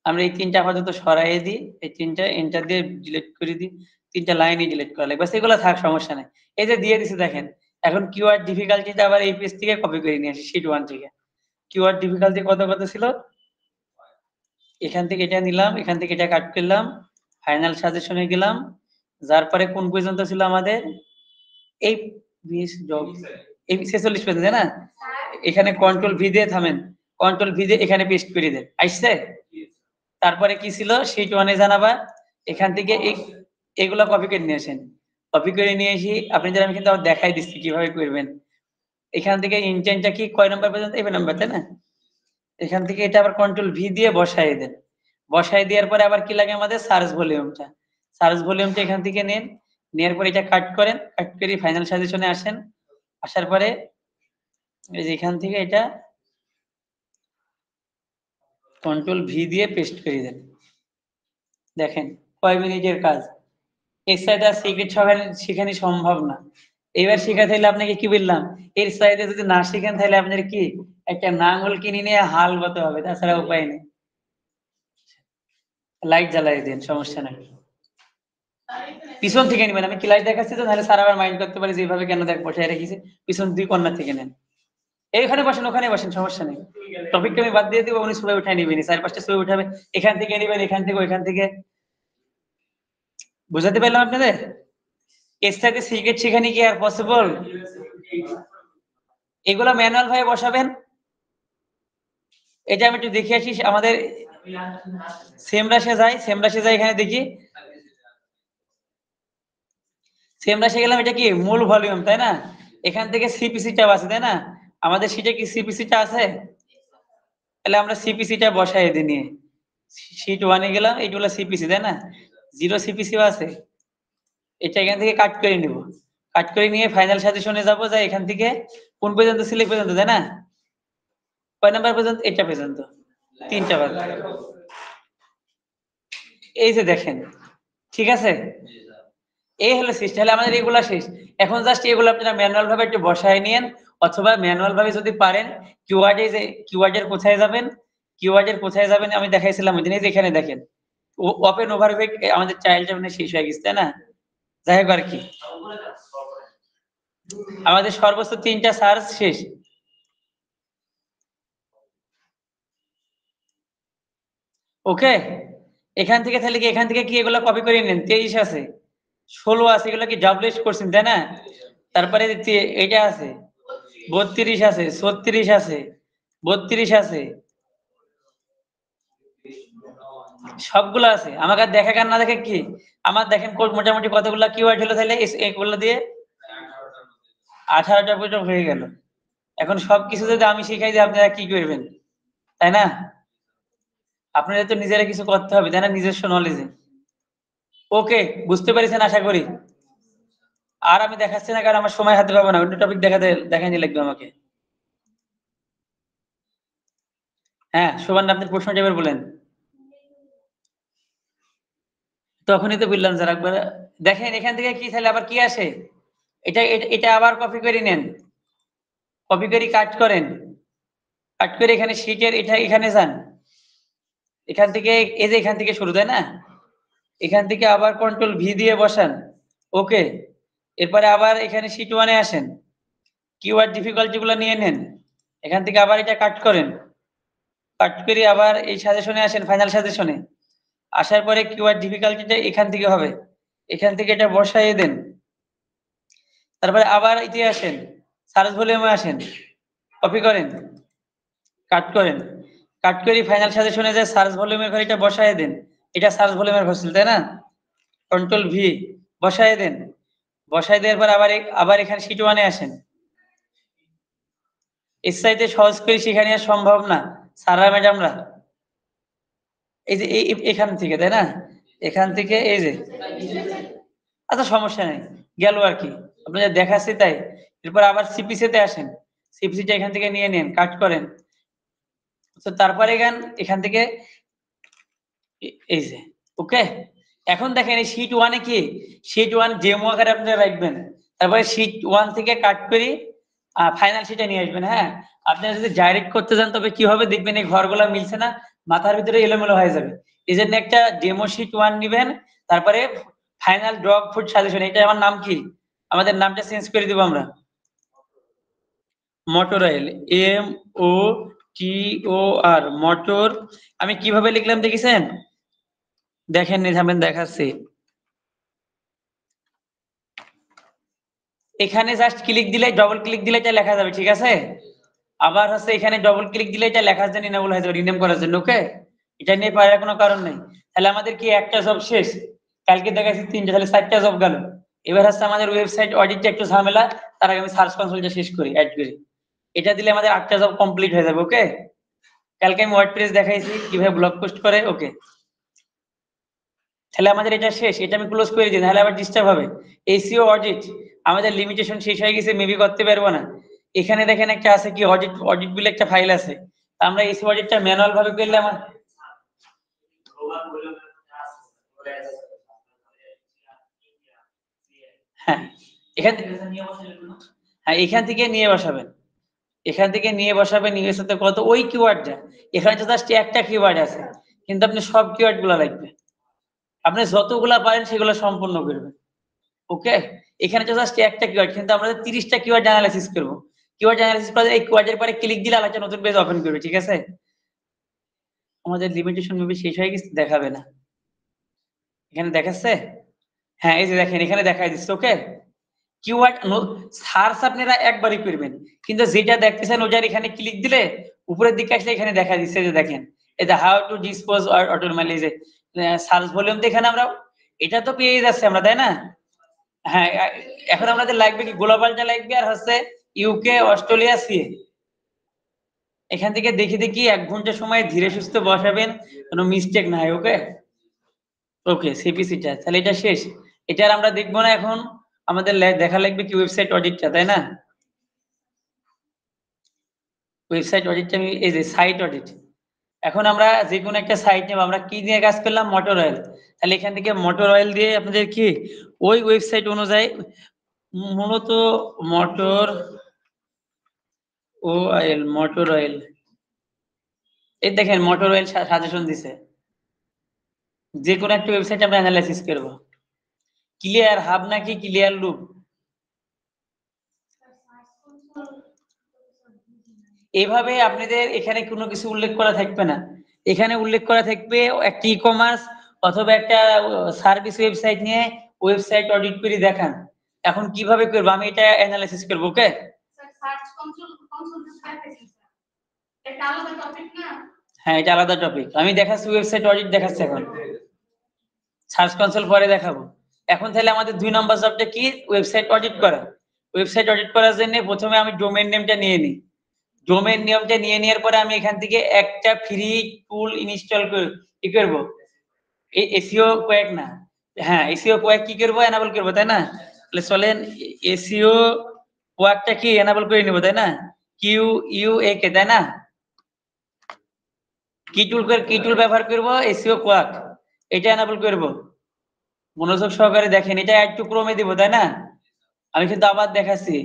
আমরা এই তিনটা আপাতত সরাইয়ে দিই, এই তিনটা এন্টার দিয়ে ডিলিট করে দিই, তিনটা লাইনই ডিলিট করা লাগবে, বাস এগুলো থাক, সমস্যা নাই। এই যে দিয়ে দিছি দেখেন, এখন কিওয়ার্ড ডিফিকাল্টিটা আবার এই পেজ থেকে কপি করে নিয়ে আসি, শীট 1 থেকে। কিওয়ার্ড ডিফিকাল্টি কত ছিল, এখান থেকে এটা নিলাম, এখান থেকে এটা কাট করলাম, ফাইনাল সাজেশনে গেলাম, যার পরে কোন পর্যন্ত ছিল আমাদের, এই 20 জব, এই 46 পর্যন্ত, তাই না? এখানে কন্ট্রোল ভি দিয়ে থামেন, কন্ট্রোল ভি দিয়ে এখানে পেস্ট করে দেন, আইছে? তারপরে কি ছিল, শীট 1 এ জানাবা, এখান থেকে এগুলা কপি করে নিয়ে আসেন, কপি করে নিয়ে এসে আপনাদের আমি কিন্তু আবার দেখাই দিচ্ছি কিভাবে করবেন। এখান থেকে ইনটেন্টটা কি কয় নাম্বার পর্যন্ত, এই নাম্বার, তাই না? এখান থেকে এটা আবার কন্ট্রোল ভি দিয়ে বসাই দেন, বসাই দেওয়ার পরে আবার কি লাগে আমাদের, সার্চ ভলিউমটা, সার্চ ভলিউমটা এখান থেকে নেন, নেওয়ার পরে এটা কাট করেন, কাট করে ফাইনাল সাজেশনে আসেন, আসার পরে এই যে এখান থেকে এটা কন্ট্রোল ভি দিয়ে পেস্ট করে দেন। দেখেন কয় মিনিটের কাজ, এর সাইডে আর সিক্রেট শেখানো সম্ভব না। এবার শেখাতে হলে আপনাকে কি বললাম, এর সাইডে যদি না শিখেন তাহলে আপনার কি একটা নাঙ্গল কিনে নিয়ে হাল বতে হবে, তাছাড়া উপায় নেই। লাইট জ্বালাই দেন, সমস্যা নাই, পিছন থেকে নেবেন, আমি কি লাইট দেখাচ্ছি তো, তাহলে স্যার আবার মাইন্ড করতে পারে যে এইভাবে কেন দেখ বসে রেখেছি, পিছন দুই কর্নার থেকে নেন, এইখানে বসেন ওখানে বসেন, সমস্যা নেই। টপিকটা আমি বাদ দিয়ে দিব, উনি সবাই উঠাই নিবেন, 4-5টা সবাই উঠাবে, এখান থেকে নেবেন, এখান থেকে ওইখান থেকে। বুঝাতে পারলাম আপনাদের? এর সাথে সিক্রেট শেখানি কি আর পসিবল? এগুলো ম্যানুয়াল ভাবে বসাবেন। এটা আমি একটু দেখে আসি, আমাদের সেমরাশে যাই, সেমরাশে যাই, এখানে দেখি সেমরাশে গেলাম, এটা কি মূল ভলিউম, তাই না? এখান থেকে সিপিসি ট্যাব আছে, তাই না? আমাদের শীটে কি সিপিসি টা আছে? তাহলে আমরা সিপিসি টা বসাই দিই নিয়ে, শীট 1 এ গেলাম, এইগুলো সিপিসি, তাই না? 0 সিপিসিও আছে, এটা এখান থেকে কাট করে নিব, কাট করে নিয়ে ফাইনাল সাজেশনে যাব, যাই এখান থেকে কোন পর্যন্ত সিলেক্ট পর্যন্ত, তাই না? কয় নাম্বার পর্যন্ত, এটা পর্যন্ত, তিনটা বাদ, এই যে দেখেন, ঠিক আছে? এই হলো শেষ, তাহলে আমাদের এগুলা শেষ। এখন জাস্ট এগুলো আপনারা ম্যানুয়াল ভাবে একটু বসায় নিয়েন, অথবা ম্যানুয়াল ভাবে যদি পারেন, কিওয়ার্ডে যে কিওয়ার্ডের কোথায় যাবেন, কিওয়ার্ডের কোথায় যাবেন আমি দেখাইছিলাম ওই দিন, এই যে এখানে দেখেন ওপেন ওভারভিউ, আমাদের চাইল্ডটা মানে শেষ হয়ে গেছে, তাই না? যাই হোক আর কি, আমাদের সর্বোচ্চ 3টা সার্চ শেষ। ওকে, এখান থেকে তাহলে কি, এখান থেকে কি এগুলো কপি করে নেন, 23 আছে, 16 আছে, এগুলো কি ডাবলিশ করছেন, তাই না? তারপরে এটা আছে 32 আছে, 36 আছে, 32 আছে, সবগুলো আছে। আমাকে দেখা কার না দেখে কি, আমার দেখেন মোটামুটি কতগুলা কিওয়ার্ড হলো, তাহলে এগুলো দিয়ে 18টা পর্যন্ত হয়ে গেল। এখন সবকিছু যদি আমি শিখাই দিই, আপনারা কি করবেন, তাই না? আপনাদের তো নিজেরা কিছু করতে হবে, তাই না, নিজস্ব নলেজে। ওকে, বুঝতে পেরেছেন আশা করি। আর আমি দেখাচ্ছি না, কারণ আমার সময় হাতে পাবো না, অন্য টপিক দেখাই লাগবে আমাকে। হ্যাঁ সুবর্ণ, আপনি প্রশ্নটা এবার বলেন। তখনই তো বললাম যারা একবার দেখেন, এখান থেকে কি তাহলে আবার কি আসে, এটা আবার কপি করে নেন, কপি করে কাট করেন, কাট করে এখানে শীটের এটা এখানে যান, এখান থেকে এই যে এখান থেকে শুরু, তাই না? এখান থেকে আবার কন্ট্রোল ভি দিয়ে বসান। ওকে, এরপরে আবার এখানে শীট 1 এ আসেন, কিওয়ার্ড ডিফিকাল্টি গুলো নিয়ে নেন, এখান থেকে আবার এটা কাট করেন, কাট করে আবার এই সাজেশনে আসেন, ফাইনাল সাজেশনে আসার পরে কিওয়ার্ড ডিফিকাল্টিটা এখান থেকে হবে, এখান থেকে এটা বসাইয়ে দেন। তারপরে আবার এতে আসেন, সার্চ ভলিউমে আসেন, কপি করেন, কাট করেন, কাট করে ফাইনাল সাজেশনে যে সার্চ ভলিউমের ঘরে এটা বসায় দেন, এটা সার্চ ভলিউমের ঘর ছিল, তাই না? কন্ট্রোল ভি বসায় দেন, বসায় দেওয়ার পর আবার এখানে শীট 1 এ আসেন। এর চাইতে সহজ করে শিখে নেওয়া সম্ভব না স্যাররা ম্যাডামরা, এই যে এখান থেকে, তাই না? এখান থেকে এই যে, আচ্ছা সমস্যা নেই, গেল আর কি, আপনাদের দেখাচ্ছি তাই। এরপর আবার সিপিসি তে আসেন, সিপিসিটা এখান থেকে নিয়ে নেন, কাট করেন, তো তারপরে এখান থেকে এই যে, ওকে, এখন দেখেন এই শীট 1 এ কি শীট 1 ডেমো আকারে আপনারা রাখবেন, তারপরে শীট 1 থেকে কাট করে ফাইনাল শীটে নিয়ে আসবেন। হ্যাঁ, আপনারা যদি ডাইরেক্ট করতে যান তবে কি হবে দেখবেন এই ঘরগুলা মিলছে না, মাথার ভিতরে এলোমেলো হয়ে যাবে। এজন্য একটা ডেমো শীট 1 নিবেন, তারপরে ফাইনাল ডগ ফুড সাজেশন। এটা আমার নাম কি, আমাদের নামটা চেঞ্জ করে দিব আমরা, মোটর অয়েল, MOTOR মোটর। আমি কিভাবে লিখলাম দেখেছেন? দেখেন নিজামেন দেখাচ্ছি। এখানে জাস্ট ক্লিক দিলে, ডবল ক্লিক দিলে এটা লেখা যাবে, ঠিক আছে? আবার হচ্ছে এখানে ডবল ক্লিক দিলে এটা লেখার জন্য ইনেবল হয়ে যাবে, রিনেম করার জন্য। ওকে, এটা নিয়ে পারার কোনো কারণ নেই। তাহলে আমাদের কি একটা জব শেষ, কালকে দেখাচ্ছি 3টে, তাহলে 4টা জব গেল। এবার হচ্ছে আমাদের ওয়েবসাইট অডিটটা একটু ঝামেলা, তার আগে আমি সার্চ কনসোলটা শেষ করি অ্যাড করে। এটা দিলে আমাদের 8টা জব কমপ্লিট হয়ে যাবে। ওকে, কালকে আমি ওয়ার্ডপ্রেস দেখাইছি কিভাবে ব্লগ পোস্ট করে। ওকে, তাহলে আমাদের এটা শেষ, এটা আমি ক্লোজ করে দিই, তাহলে আবার ডিস্টার্ব হবে। এসইও অডিট আমাদের লিমিটেশন শেষ হয়ে গেছে, মেবি করতে পারবো না। এখানে দেখেন একটা আছে কি অডিট বলে একটা ফাইল আছে, আমরা এসইও অডিটটা ম্যানুয়াল ভাবে করলে আমার হ্যাঁ এখান থেকে নিয়ে বসাবেন, এখান থেকে নিয়ে বসাবেন। নিয়ে সাথে কত ওই কিওয়ার্ডটা, এখানে তো জাস্ট একটা কিওয়ার্ড আছে, কিন্তু আপনি সব কিওয়ার্ড গুলা লাগবে, আপনি যতগুলা পারেন সেগুলো সম্পূর্ণ করবেন। ওকে, এখানে তো জাস্ট একটা কিওয়ার্ড, কিন্তু আমরা 30টা কিওয়ার্ড অ্যানালাইসিস করব। কিওয়ার্ড অ্যানালাইসিস করে এই কিওয়ার্ডের পরে ক্লিক দিলে আলাদা নতুন পেজ ওপেন করবে, ঠিক আছে? আমাদের লিমিটেশন মেবি শেষ হয়ে গেছে, দেখাবে না। এখানে দেখাচ্ছে, হ্যাঁ এই যে দেখেন এখানে দেখাই দিচ্ছে। ওকে, কিওয়ার্ড সার্চ আপনারা একবারই করবেন, কিন্তু যেটা দেখতেছেন ওটার এখানে ক্লিক দিলে উপরের দিকে আসলে এখানে দেখা দিচ্ছে যে দেখেন এই যে হাউ টু ডিসপোজ অটোমেটিক্যালি, যে সার্চ ভলিউম তো এখানে আমরা এটা তো পেয়ে যাচ্ছে আমরা, তাই না? হ্যাঁ, এখন আমাদের লাগবে কি, গ্লোবালটা লাগবে, আর হচ্ছে ইউকে, অস্ট্রেলিয়া, সিএ। এখান থেকে দেখি দেখি 1 ঘন্টা সময় ধীরে সুস্থে বসাবেন, কোনো মিস্টেক না হয়। ওকে, ওকে সিপিসিটা তাহলে এটা শেষ। এটা আর আমরা দেখবো না এখন, আমাদের দেখা লাগবে কি ওয়েবসাইট অডিটটা, তাই না? ওয়েবসাইট অডিটটা আমি এই যে সাইট অডিট। এখন আমরা যে কোনো একটা সাইট নেব, আমরা কি দিয়ে কাজ করলাম, মোটর অয়েল। তাহলে এখান থেকে মোটর অয়েল দিয়ে আপনাদের কি ওই ওয়েবসাইট অনুযায়ী মূলত মোটর অয়েল এই দেখেন মোটর অয়েল সাজেশন দিছে, যে কোনো একটা ওয়েবসাইট আমরা অ্যানালাইসিস করব। ক্লিয়ার হাব নাকি ক্লিয়ার লুপ, এইভাবে আপনাদের এখানে কোনো কিছু উল্লেখ করা থাকবে না, এখানে উল্লেখ করা থাকবে একটা ই কমার্স অথবা একটা সার্ভিস ওয়েবসাইট নিয়ে ওয়েবসাইট অডিট করে দেখান। এখন কিভাবে করব আমি এটা অ্যানালাইসিস করব। ওকে, হ্যাঁ এটা আলাদা টপিক, আমি দেখাচ্ছি ওয়েবসাইট অডিট দেখাচ্ছি এখন, সার্চ কনসোল পরে দেখাবো। এখন তাহলে আমাদের 2 নম্বর জবটা কি, ওয়েবসাইট অডিট করা। ওয়েবসাইট অডিট করার জন্য প্রথমে আমি ডোমেইন নেমটা নিয়ে নিই, ডোমেইন নেমটা নিয়ে নেওয়ার পরে আমি এখান থেকে একটা ফ্রি টুল ইনস্টল করব, এই এসইও কোয়াক না, হ্যাঁ এসইও কোয়াক কি করব, এনাবল করব, তাই না? তাহলে চলেন এসইও কোয়াকটা কি এনাবল করে নিব, তাই না? QUAK, তাই না? কি টুল ব্যবহার করব, এসইও কোয়াক, এটা এনাবল করব। মনোযোগ সহকারে দেখেন, এটা একটু ক্রমে দিব, তাই না? আমি কিন্তু আবার দেখাচ্ছি,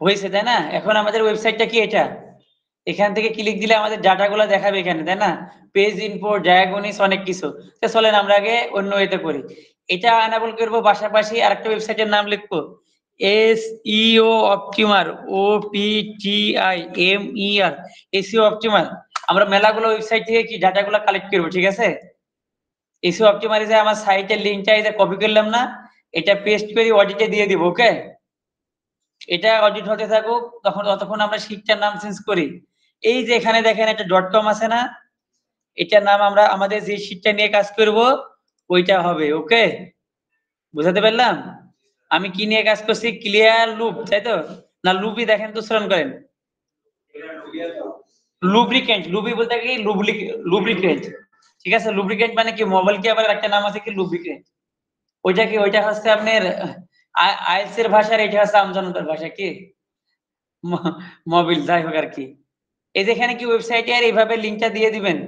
হয়েছে তাই না? এখন আমাদের ওয়েবসাইটটা কি এটা, এখান থেকে ক্লিক দিলে আমাদের ডাটাগুলো দেখাবে এখানে, তাই না? পেজ ইনপোর্ট, ডায়াগনিস, অনেক কিছু। তো চলেন আমরা আগে অন্য ওয়েতে করি, এটা এনাবল করব, পাশাপাশি আরেকটা ওয়েবসাইটের নাম লিখবো, SEO অপটিমার, OPTIMER, SEO অপটিমার। আমরা মেলাগুলো ওয়েবসাইট থেকে কি ডাটাগুলো কালেক্ট করব, ঠিক আছে? এসইও অপটিমারে যে আমার সাইটের লিংকটা এটা কপি করলাম না, এটা পেস্ট করে অডিটে দিয়ে দিব। ওকে, এটা অডিট হতে থাকুক, ততক্ষণ আমরা শীটটার নাম চেঞ্জ করি। এই যে এখানে দেখেন একটা .com আছে না, এটার নাম আমরা আমাদের যে শীটটা নিয়ে কাজ করব ওইটা হবে। ওকে, বুঝাতে পারলাম? আমি কি নিয়ে কাজ করছি, ক্লিয়ার লুপ, তাই তো? না লুপই দেখেন তো, স্মরণ করেন, লুব্রিকেন্ট, লুবি বলতে কি লুব্রিকেন্ট, ঠিক আছে? লুব্রিকেন্ট মানে কি, মোবাইল কি আবার একটা নাম আছে কি লুব্রিকেন্ট, ওইটা কি, ওইটা হচ্ছে আপনার আইএলটিএস এর ভাষার, এটা হচ্ছে আমজনতার ভাষা কি মোবিল, যাই হোক আর কি। এই যেখানে কি ওয়েবসাইটে আর এইভাবে লিংকটা দিয়ে দিবেন,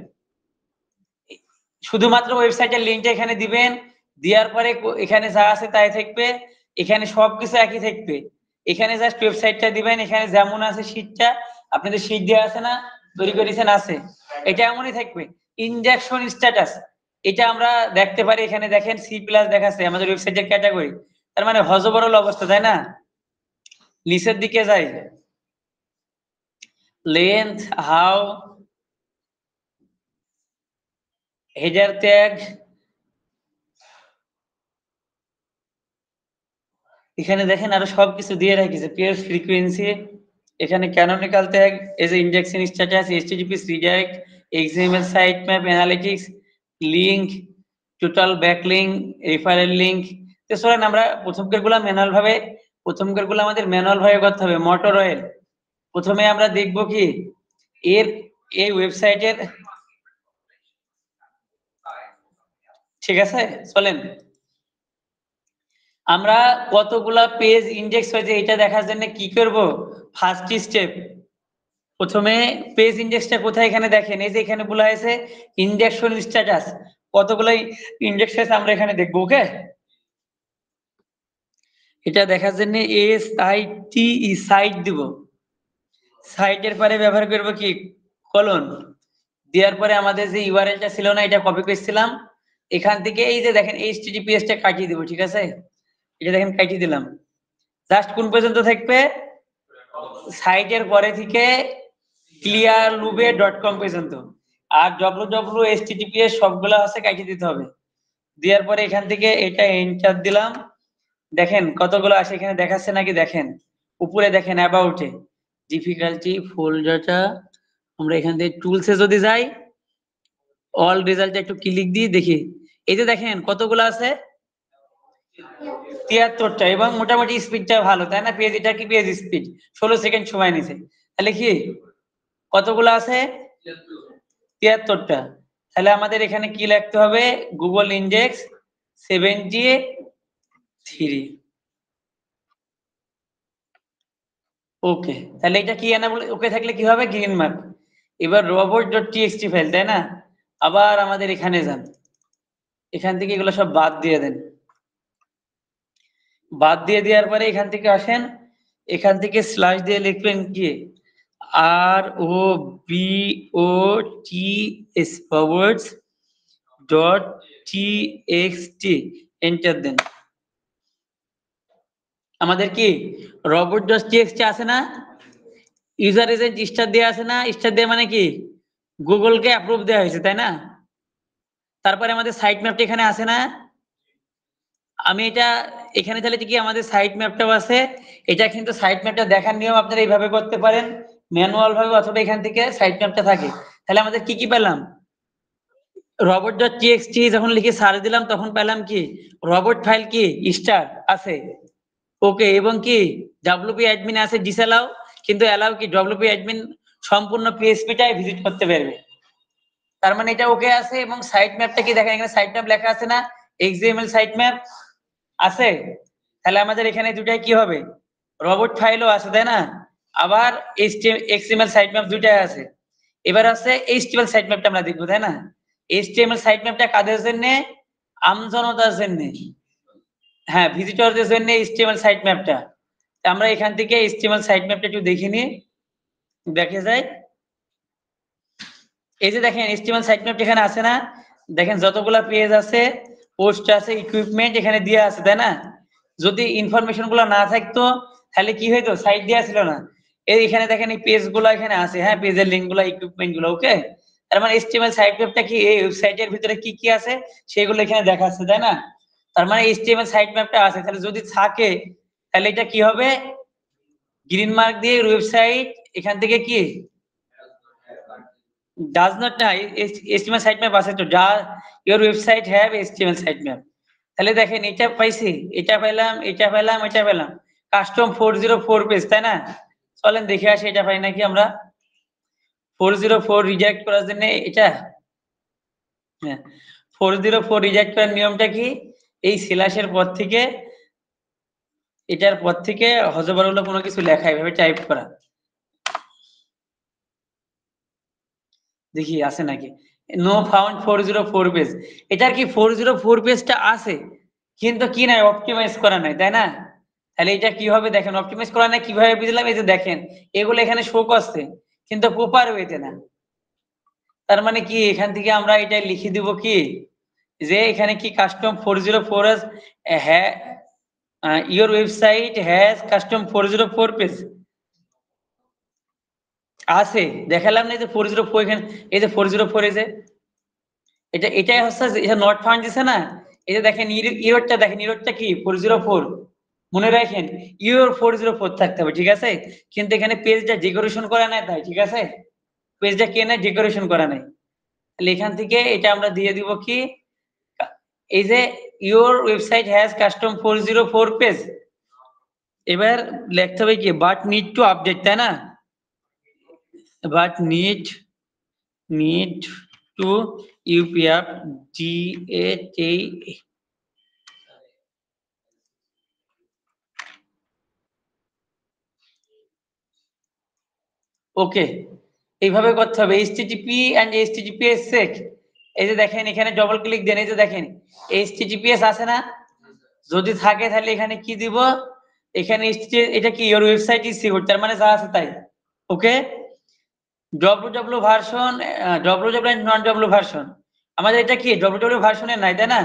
শুধুমাত্র ওয়েবসাইটের লিংকটা এখানে দিবেন, দেওয়ার পরে এখানে যা আছে তাই থাকবে, এখানে সবকিছু একই থাকবে। এখানে জাস্ট ওয়েবসাইটটা দিবেন, এখানে যেমন আছে শীটটা, আপনাদের শীট দেওয়া আছে না, তৈরি করেছেন আছে, এটা এমনই থাকবে। ইনজেকশন স্ট্যাটাস, এটা আমরা দেখতে পারি, এখানে দেখেন সি প্লাস দেখাচ্ছে আমাদের ওয়েবসাইটের ক্যাটাগরি, তার মানে হজবরল অবস্থা, তাই না? নিচের দিকে যাই, লেন্থ, হাউ, হেডার ট্যাগ, এখানে দেখেন আরো সবকিছু দিয়ে রাখিছে, পেজ ফ্রিকোয়েন্সি, এখানে ক্যানোনিক্যাল ট্যাগ, এই যে injection status, HTTP redirect, XML site map analytics, link, total backlink, referral link. তো চলেন আমরা প্রথমকারগুলো ম্যানুয়াল ভাবে, প্রথমকারগুলো আমাদের ম্যানুয়াল ভাবে করতে হবে। মোটর অয়েল, প্রথমে আমরা দেখব কি এর এই ওয়েবসাইটের, ঠিক আছে চলেন আমরা কতগুলা পেজ ইন্ডেক্স হয়েছে এটা দেখার জন্য কি করব, ফার্স্ট স্টেপ, প্রথমে পেজ ইন্ডেক্সটা কোথায়, এখানে দেখেন এই যে এখানে বলা হয়েছে ইন্ডেকশন স্ট্যাটাস, কতগুলো ইন্ডেক্স আছে আমরা এখানে দেখবো। ওকে, এটা দেখার জন্য SITE সাইট দিব, সাইটের পরে ব্যবহার করব কি কলন, দেওয়ার পরে আমাদের যে ইউআরএলটা ছিল না এটা কপি পেস্টছিলাম, এখান থেকে এই যে দেখেন HTTPS টা কাটিয়ে দিব, ঠিক আছে, এটা দেখেন কাটিয়ে দিলাম। জাস্ট কোন পর্যন্ত থাকবে, সাইটের পরে থেকে clearlube.com পর্যন্ত, আর www.https সবগুলো আছে কাটিয়ে দিতে হবে। দেওয়ার পরে এখান থেকে এটা এন্টার দিলাম, দেখেন কতগুলো আসে এখানে দেখাচ্ছে নাকি, দেখেন উপরে দেখেন অ্যাবাউটে ডিফিকাল্টি ফোল্ডারটা, আমরা এখান থেকে টুলসে যদি যাই, অল রেজাল্টে একটু ক্লিক দিয়ে দেখি, এই যে দেখেন কতগুলো আছে 73টা, এবং মোটামুটি স্পিডটা ভালো, তাই না? পেজ, এটা কি পেজ স্পিড 16 সেকেন্ড সময় নিছে, তাহলে কি কতগুলো আছে 73টা। তাহলে আমাদের এখানে কি লিখতে হবে, গুগল ইন্ডেক্স 73। ওকে, তাহলে এটা কি এনাবল, ওকে থাকলে কি হবে, গ্রিন মার্ক। এবার robot.txt ফাইল, তাই না? আবার আমাদের এখানে যান, এখান থেকে এগুলো সব বাদ দিয়ে দেন, বাদ দিয়ে দেওয়ার পরে এখান থেকে আসেন, এখান থেকে স্ল্যাশ দিয়ে লিখবেন কি ROBOTS ফরওয়ার্ডস .txt, এন্টার দেন। আমাদের কি robot.txt আছে না, ইউজার এজেন্ট স্টার দেওয়া আছে না, স্টার দেওয়া মানে কি গুগলকে অ্যাপ্রুভ দেওয়া হয়েছে, তাই না? তারপরে আমাদের সাইট ম্যাপটা এখানে আছে না, আমি এটা এখানে তাহলে কি আমাদের সাইট ম্যাপটাও আছে, এটা কিন্তু সাইট ম্যাপটা দেখার নিয়ম আপনারা এইভাবে করতে পারেন ম্যানুয়াল ভাবে, অথবা এখান থেকে সাইট ম্যাপটা থাকে। তাহলে আমাদের কি কি পেলাম, robot.txt যখন লিখে সার্চ দিলাম তখন পেলাম কি রবট ফাইল কি স্টার আছে, ওকে, এবং কি wp অ্যাডমিন আছে ডিসঅ্যালাউ, কিন্তু অ্যালাউ কি wp অ্যাডমিন সম্পূর্ণ পিএইচপিটাই ভিজিট করতে পারবে, তার মানে এটা ওকে আছে। এবং সাইট ম্যাপটা কি দেখেন এখানে সাইট ম্যাপ লেখা আছে না, XML সাইট ম্যাপ আছে, তাহলে আমাদের এখানে দুটাই কি হবে, রবট ফাইলও আছে, তাই না? আবার XML সাইট ম্যাপ দুটাই আছে। এবার আছে HTML সাইট ম্যাপটা আমরা দেখবো, তাই না? HTML সাইট ম্যাপটা কাদের জন্য, আমজনতার জন্য, হ্যাঁ ভিজিটরদের জন্য HTML সাইট ম্যাপটা। আমরা এখান থেকে HTML সাইট ম্যাপটা একটু দেখে নিই, দেখে যাই, এই যে দেখেন HTML সাইট ম্যাপ এখানে আছে না, দেখেন যতগুলা পেজ আছে, পোস্ট আছে, ইকুইপমেন্ট এখানে দেওয়া আছে, তাই না? যদি ইনফরমেশন গুলো না থাকতো তাহলে কি হইতো, সাইট দেওয়া ছিল না। এই এখানে দেখেন এই পেজ গুলো এখানে আছে, হ্যাঁ পেজের লিঙ্ক গুলো, ইকুইপমেন্ট গুলো, ওকে। তার মানে HTML সাইট ম্যাপটা কি এই ওয়েবসাইটের ভিতরে কি কি আছে সেগুলো এখানে দেখাচ্ছে, তাই না? তার মানে HTML সাইট ম্যাপটা আছে, তাহলে যদি থাকে তাহলে এটা কি হবে, গ্রিন মার্ক দিয়ে ওয়েবসাইট এখান থেকে কি does not না HTML সাইট ম্যাপ আছে তো, your website have HTML site map. তাহলে দেখেন এটা পাইছি, এটা পেলাম, এটা পেলাম, এটা পেলাম, কাস্টম 404 পেজ, তাই না? চলেন দেখে আসি এটা পাই নাকি আমরা। 404 রিজেক্ট করার জন্য এটা, হ্যাঁ 404 রিজেক্ট করার নিয়মটা কি, এই স্ল্যাশের পর থেকে, এটার পর থেকে হজবরল কোনো কিছু লেখা এভাবে টাইপ করা, দেখি আছে নাকি। No found 404 page. এটার কি 404 পেজটা আছে কিন্তু কি নাই অপটিমাইজ করা নাই, তাই না? তাহলে এটা কি হবে দেখেন, অপটিমাইজ করা নাই কিভাবে বুঝলাম? এই যে দেখেন এগুলো এখানে শো করছে কিন্তু প্রপার ওয়েতে না। তার মানে কি এখান থেকে আমরা এটা লিখে দিব কি যে এখানে কি কাস্টম 404 এস হ্যাঁ your website has custom 404 page আছে, দেখালাম না এই যে 404 এখানে, এই যে 404 এই যে এটাই হচ্ছে এটা নট ফাউন্ড দিছে না। এই যে দেখেন ইররটা দেখেন, ইররটা কি 404, মনে রাখেন ইউর 404 থাকতে হবে, ঠিক আছে? কিন্তু এখানে পেজটা ডেকোরেশন করা নাই তাই, ঠিক আছে? পেজটা কে না ডেকোরেশন করা নাই। তাহলে এখান থেকে এটা আমরা দিয়ে দিব কি এই যে your website has custom 404 page. এবার লিখতে হবে কি বাট নিড টু আপডেট, তাই না? But need to UPF GAT okay, এইভাবে করতে হবে। HTTP and HTTPS check. এই যে দেখেন এখানে ডবল ক্লিক দেন, এই যে দেখেন HTTPS আছে না? যদি থাকে তাহলে এখানে কি দিব, এখানে এটা কি ইওর ওয়েবসাইট ইজ সিকিউর, তার মানে যা আছে তাই। Okay, www version, www and non www version. আমাদের এটা কি www ভার্সনে নাই, তাই না?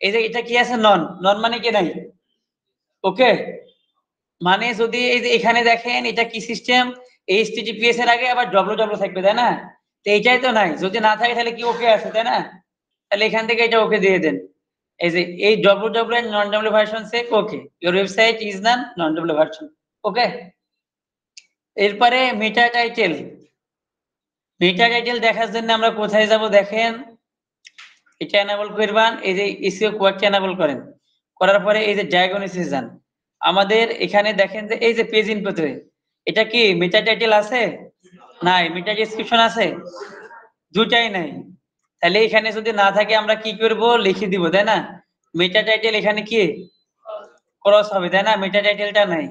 এই যে এটা কি আছে নন, নন মানে কি নাই। ওকে, মানে যদি এই যে এখানে দেখেন এটা কি সিস্টেম, HTTPS এর আগে আবার www থাকবে, তাই না? তো এইটাই তো নাই, যদি না থাকে তাহলে কি ওকে আছে, তাই না? তাহলে এখান থেকে এটা ওকে দিয়ে দেন। এই যে এই www and non www version check okay, your website is non www version. Okay, এরপরে মেটা টাইটেল। মেটা টাইটেল দেখার জন্য আমরা কোথায় যাব দেখেন, এটা এনেবল করবেন, এই যে এসইও কোয়ার্ডটা এনেবল করেন, করার পরে এই যে ডায়াগনোসিস যান। আমাদের এখানে দেখেন যে এই যে পেজ ইনপুটে এটা কি মেটা টাইটেল আছে? নাই। মেটা ডেসক্রিপশন আছে? দুটাই নাই। তাহলে এখানে যদি না থাকে আমরা কি করব, লিখে দিব, তাই না? মেটা টাইটেল এখানে কি ক্রস হবে, তাই না? মেটা টাইটেলটা নাই।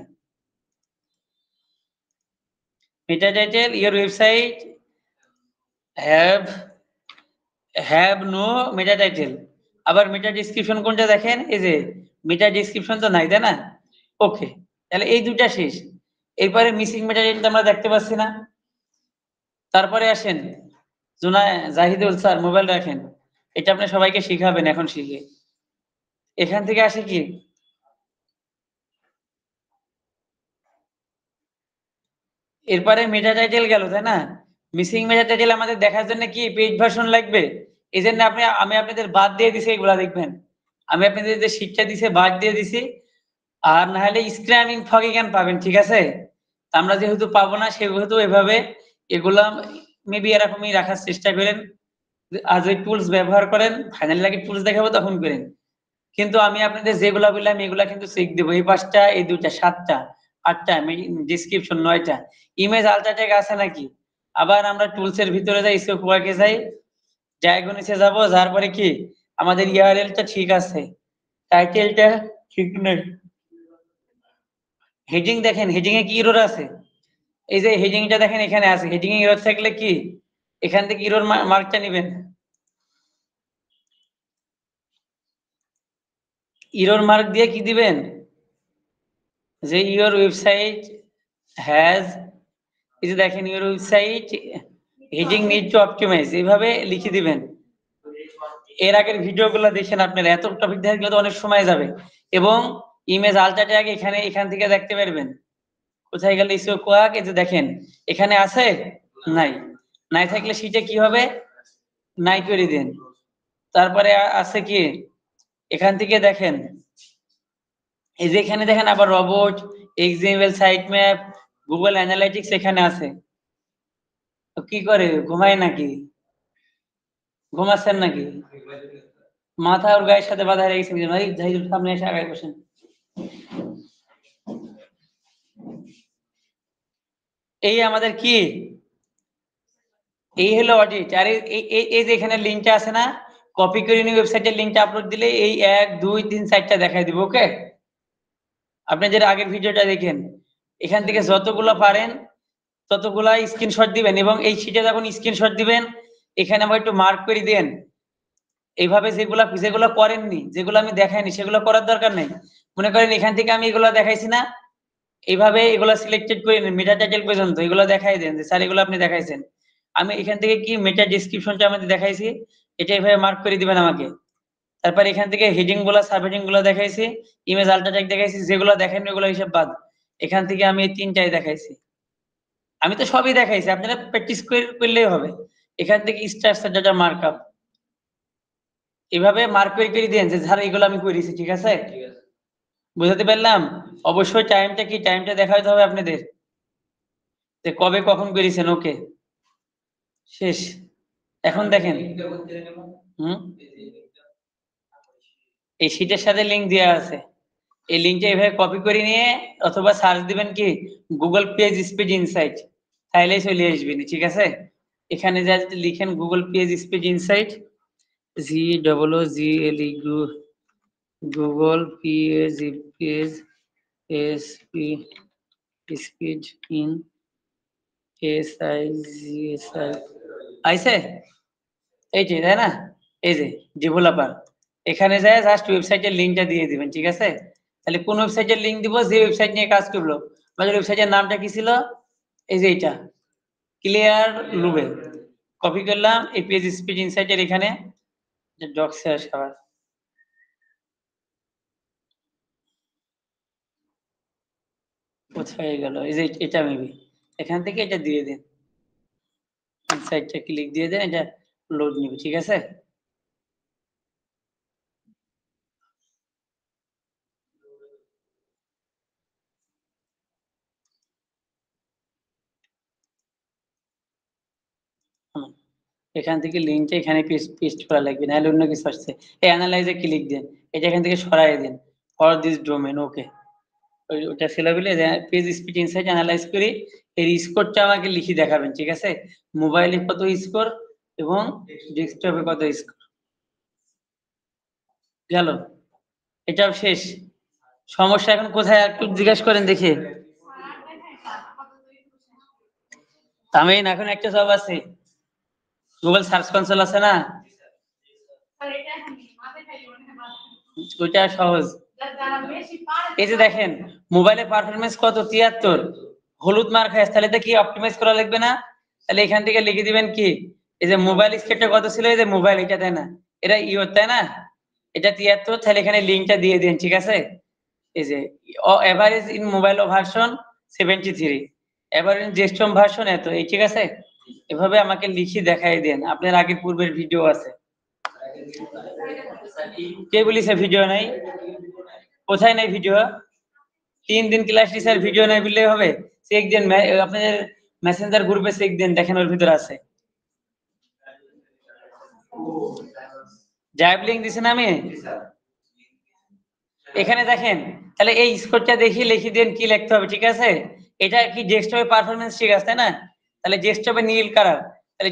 Meta title your website have no meta title. আবার মেটা ডেসক্রিপশন কোনটা দেখেন, এই যে মেটা ডেসক্রিপশন তো নাই, তাই না? ওকে, তাহলে এই দুটা শেষ। এরপরে মিসিং মেটা টাইটেল আমরা দেখতে পাচ্ছি না। তারপরে আসেন জাহিদুল স্যার মোবাইল রাখেন, এটা আপনি সবাইকে শিখাবেন এখন শিখে। এখান থেকে আসে কি এরপরে মেটা টাইটেল গেল, তাই না? মিসিং মেটা টাইটেল আমাদের দেখার জন্য কি পেজ ভার্সন লাগবে। এই জন্য আমি আপনাদের বাদ দিয়ে দিছি, এগুলা দেখবেন আমি আপনাদের যে শিক্ষা দিছে বাদ দিয়ে দিছি। আর না হলে স্ক্র্যামিং ফগিগান পাবেন, ঠিক আছে? আমরা যেহেতু পাবো না সেহেতু এভাবে এগুলা মেবি এরকমই রাখার চেষ্টা করেন। আর যে টুলস ব্যবহার করেন ফাইনালি লাগে টুলস দেখাবো তখন করেন। কিন্তু আমি আপনাদের যেগুলা বললাম এগুলা কিন্তু চেক দেবো, এই 5টা, এই 2টা, 7টা, 8টা, ডেসক্রিপশন 9টা, ইমেজ আলট্রা ট্যাগ আছে নাকি। আবার আমরা টুলস এর ভিতরে যাই, স্কোপ ওয়ার্কে যাই, ডায়াগনোসে যাব, যার পরে কি আমাদের ইউআরএলটা ঠিক আছে, টাইটেলটা ঠিক নেই। হেডিং দেখেন, হেডিং এ কি এরর আছে? এই যে হেডিংটা দেখেন এখানে আছে, হেডিং এ এরর থাকলে কি এখান থেকে এরর মার্কটা নেবেন। এরর মার্ক দিয়ে কি দিবেন যে ইওর ওয়েবসাইট হ্যাজ, এই যে দেখেন your website heading need to optimize, এইভাবে লিখে দিবেন। এর আগের ভিডিওগুলো দেখেন আপনারা, এত টপিক দেখে গেলে তো অনেক সময় যাবে। এবং ইমেজ আলট্রা ট্যাগ এখান থেকে দেখতে পারবেন। কোথায় গেল ইসিও কোয়াক, এই যে দেখেন এখানে আছে, নাই। নাই থাকলে শীটে কি হবে, নাই করে দেন। তারপরে আছে কি এখান থেকে দেখেন এই যে এখানে দেখেন আবার robot, XML, site map, Google analytics এখানে আছে। তো কি করে ঘুমায় নাকি, ঘুমাচ্ছেন নাকি? মাথা ওর গায়ের সাথে বাঁধা রেখেছে, ভাই জাহিদুল সামনে এসে আগায় বসেন। এই আমাদের কি এই হলো অডিট। আর এই যে এখানে লিংকটা আছে না, কপি করে নিয়ে ওয়েবসাইটের লিংকটা আপলোড দিলে এই 1 2 3 4টা দেখাই দিব। ওকে, আপনি যেটা আগের ভিডিওটা দেখেন এখান থেকে যতগুলো পারেন ততগুলা স্ক্রিনশট দিবেন, এবং এই শীটে যখন স্ক্রিনশট দিবেন এখানে আমার একটু মার্ক করে দেন। এইভাবে যেগুলো করেননি, যেগুলো আমি দেখাইনি সেগুলো করার দরকার নেই। মনে করেন এখান থেকে আমি এগুলো দেখাইছি না, এইভাবে এগুলো সিলেক্টেড করে নিন, মেটা টাইটেল পর্যন্ত এগুলো দেখাই দেন যে স্যার এগুলো আপনি দেখাইছেন। আমি এখান থেকে কি মেটা ডেসক্রিপশনটা আমাদের দেখাইছি, এটা এইভাবে মার্ক করে দিবেন আমাকে। তারপর এখান থেকে হেডিং গুলা, সাব হেডিং গুলো দেখাইছি, ইমেজ আল্টা ট্যাগ দেখাইছি, যেগুলো দেখেননি ওগুলো হিসাব বাদ। এখান থেকে আমি এই তিনটাই দেখাইছি। আমি তো সবই দেখাইছি, আপনারা প্র্যাকটিস করলেই হবে। এখান থেকে স্ট্রাকচার ডাটা মার্কআপ এভাবে মার্ক করে দেন যে স্যার এগুলো আমি করেছি, ঠিক আছে? বুঝাতে পারলাম? অবশ্যই টাইমটা দেখাতে হবে আপনাদের যে কবে কখন করেছেন। ওকে, শেষ। এখন দেখেন এই শীটের সাথে লিংক দেওয়া আছে, এই লিংকটা এভাবে কপি করে নিয়ে অথবা সার্চ দিবেন কি গুগল পেজ স্পিড ইনসাইট, তাইলেই চলে আসবে, ঠিক আছে? এখানে যা লিখেন Google page speed insight, GOOGLE Google page speed in SIGSI আইছে, এই যে তাই না, এই যে ডেভেলপার, এখানে যায় জাস্ট ওয়েবসাইটের লিংকটা দিয়ে দিবেন, ঠিক আছে? তাহলে কোন ওয়েবসাইটের লিংক দিব, যে ওয়েবসাইট নিয়ে কাজ করলো। আমাদের ওয়েবসাইটের নামটা কি ছিল, এই যে এটা ক্লিয়ার লুবে, কপি করলাম এই পেজ স্পিড ইনসাইটের এখানে ডক্স আবার কোথায় গেল, এই যে এটা মেবি এখান থেকে এটা দিয়ে দিন, ইনসাইটটা ক্লিক দিয়ে দেন, এটা লোড নিবে, ঠিক আছে? এখান থেকে লিংকটা এখানে পেস্ট করা লাগবে, নাহলে অন্য কিছু আসছে। এই অ্যানালাইজে ক্লিক দেন, এটা এখান থেকে সরাই দিন, ফর দিস ডোমেন। ওকে, ওটা ছিল বলে পেজ স্পিড ইনসাইট অ্যানালাইজ করি, এর স্কোরটা আমাকে লিখে দেখাবেন, ঠিক আছে? মোবাইলে কত স্কোর এবং ডেস্কটপে কত স্কোর গেল, এটাও শেষ। সমস্যা এখন কোথায় একটু জিজ্ঞাসা করেন দেখি। তামিন এখন একটা সব আছে, গুগল সার্চ কনসোল আছে না, ওইটা সহজ। এই যে দেখেন মোবাইলে পারফরমেন্স কত, 73, হলুদ মার্ক হয়, তাহলে এটা কি অপটিমাইজ করা লাগবে না? তাহলে এখান থেকে লিখে দিবেন কি, এই যে মোবাইল স্ক্রিনটা কত ছিল, এই যে মোবাইল এটা, তাই না? এটা ইওর, তাই না? এটা 73, তাহলে এখানে লিংকটা দিয়ে দিন, ঠিক আছে? এই যে average in mobile version 73, average in desktop version এত, এই ঠিক আছে? এভাবে আমাকে লিখে দেখাই দেন, আপনার আগের পূর্বের ভিডিও আছে। কে বলিছে ভিডিও নাই? কোথায় নাই ভিডিও? 3 দিন ক্লাস টিচার ভিডিও নাই বললে হবে? চেক দেন, আপনাদের মেসেঞ্জার গ্রুপে চেক দেন, দেখেন ওর ভিতরে আছে। ড্রাইভ লিংক দিছেন আমি এখানে দেখেন, তাহলে এই স্কোরটা দেখি লিখে দেন কি লিখতে হবে, ঠিক আছে? এটা কি ডেস্কটপে পারফরম্যান্স ঠিক আছে, তাই না? তাহলে ডেস্কটপে নীল কালার, তাহলে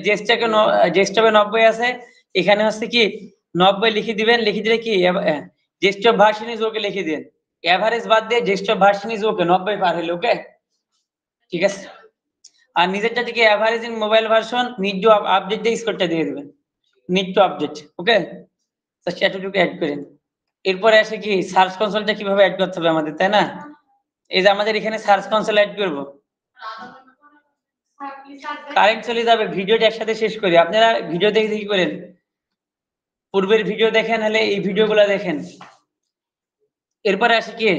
ডেস্কটপে 90 আছে, এখানে হচ্ছে কি 90 লিখে দিবেন, লিখে দিলে কি ডেস্কটপ ভার্সন ইজ ওকে লিখে দেন, এভারেজ বাদ দিয়ে ডেস্কটপ ভার্সন ইজ ওকে 90 পার হলো, ওকে ঠিক আছে? আর নিজেরটা থেকে average in mobile version need to update দিয়ে স্কোরটা দিয়ে দিবেন, নিড টু আপডেট, ওকে? তো এতটুকু অ্যাড করেন। এরপরে আসে কি সার্চ কনসোলটা কিভাবে অ্যাড করতে হবে আমাদের, তাই না? এই যে আমাদের এখানে সার্চ কনসোল অ্যাড করব, কারেন্ট চলে যাবে, ভিডিওটা একসাথে শেষ করি। আপনারা ভিডিও দেখে কি করেন, পূর্বের ভিডিও দেখেন, হলে এই ভিডিওগুলো দেখেন। এরপরে আসে কি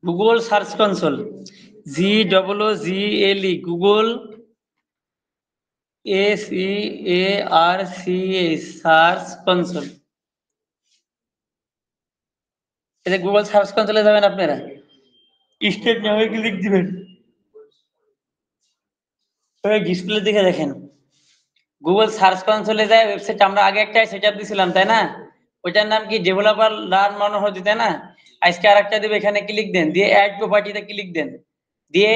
Google search console, GOOGLE, Google SEARCH, search console. এই যে গুগল সার্চ কনসোলে যাবেন, আপনারা স্টেট নামে ক্লিক দিবেন, ডিসপ্লে দেখে দেখেন গুগল সার্চ কনসোলে যায় ওয়েবসাইট, আমরা আগে একটা সেটআপ দিছিলাম, তাই না? ওইটার নাম কি ডেভেলপার লার্ন মনোহর, তাই না? আজকে আরেকটা দেব, এখানে ক্লিক দেন, দিয়ে অ্যাড প্রপার্টিতে ক্লিক দেন, দিয়ে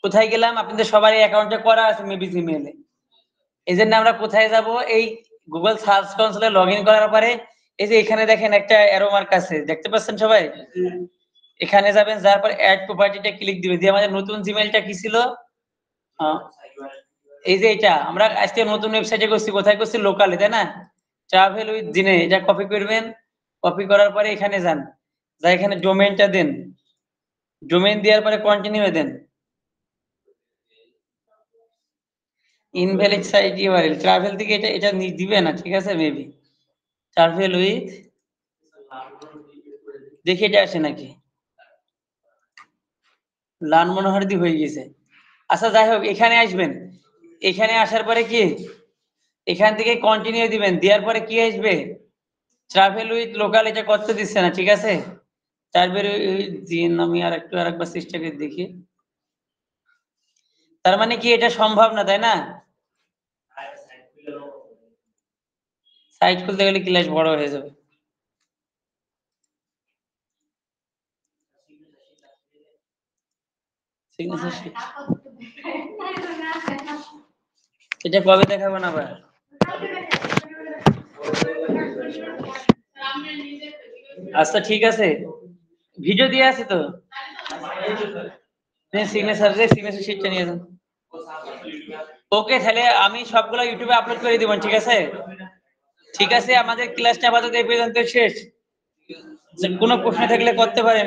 কোথায় গেলাম, আপনাদের সবারই অ্যাকাউন্টে করা আছে মেবি জিমেইলে। এই জন্য আমরা কোথায় যাব, এই গুগল সার্চ কনসোলে লগইন করার পরে এই যে এখানে দেখেন একটা অ্যারো মার্ক আছে, দেখতে পাচ্ছেন সবাই? এখানে যাবেন, যাওয়ার পর অ্যাড প্রপার্টিতে ক্লিক দিবেন, দিয়ে আমাদের নতুন জিমেইলটা কি ছিল, এই যে এটা আমরা আজকে নতুন ওয়েবসাইটে করছি, কোথায় করছি? লোকালে, তাই না? ট্রাভেল উইথ জিনে, এটা কপি করবেন। কপি করার পরে এখানে যান, যা এখানে ডোমেইনটা দেন। ডোমেইন দেওয়ার পরে কন্টিনিউ দেন। ইনভ্যালিড সাইট ইউআরএল, ট্রাভেল থেকে এটা দিবে না, ঠিক আছে? মেবি ট্রাভেল উইথ, দেখি এটা আসে নাকি। লান মনোহর দি হয়ে গেছে। আচ্ছা যাই হোক, এখানে আসবেন। এখানে আসার পরে কি, এখান থেকে কন্টিনিউ দিবেন, দেওয়ার পরে কি আসবে? ট্রাভেল উইথ লোকাল, এটা করতে দিচ্ছে না, ঠিক আছে? ট্রাভেল উইথ জিন, আমি আরেকবার চেষ্টা করে দেখি। তার মানে কি এটা সম্ভব না, তাই না? সাইট খুলতে গেলে ক্লাস বড় হয়ে যাবে। এটা কবে দেখাবো না ভাই? আচ্ছা ঠিক আছে, ভিডিও দিয়ে আছে তো। সিগনেচার শিটটা নিয়ে যান। ওকে, তাহলে আমি সবগুলো ইউটিউবে আপলোড করে দিব, ঠিক আছে? ঠিক আছে, আমাদের ক্লাসটা আপাতত এই পর্যন্ত শেষ। কোনো প্রশ্ন থাকলে করতে পারেন।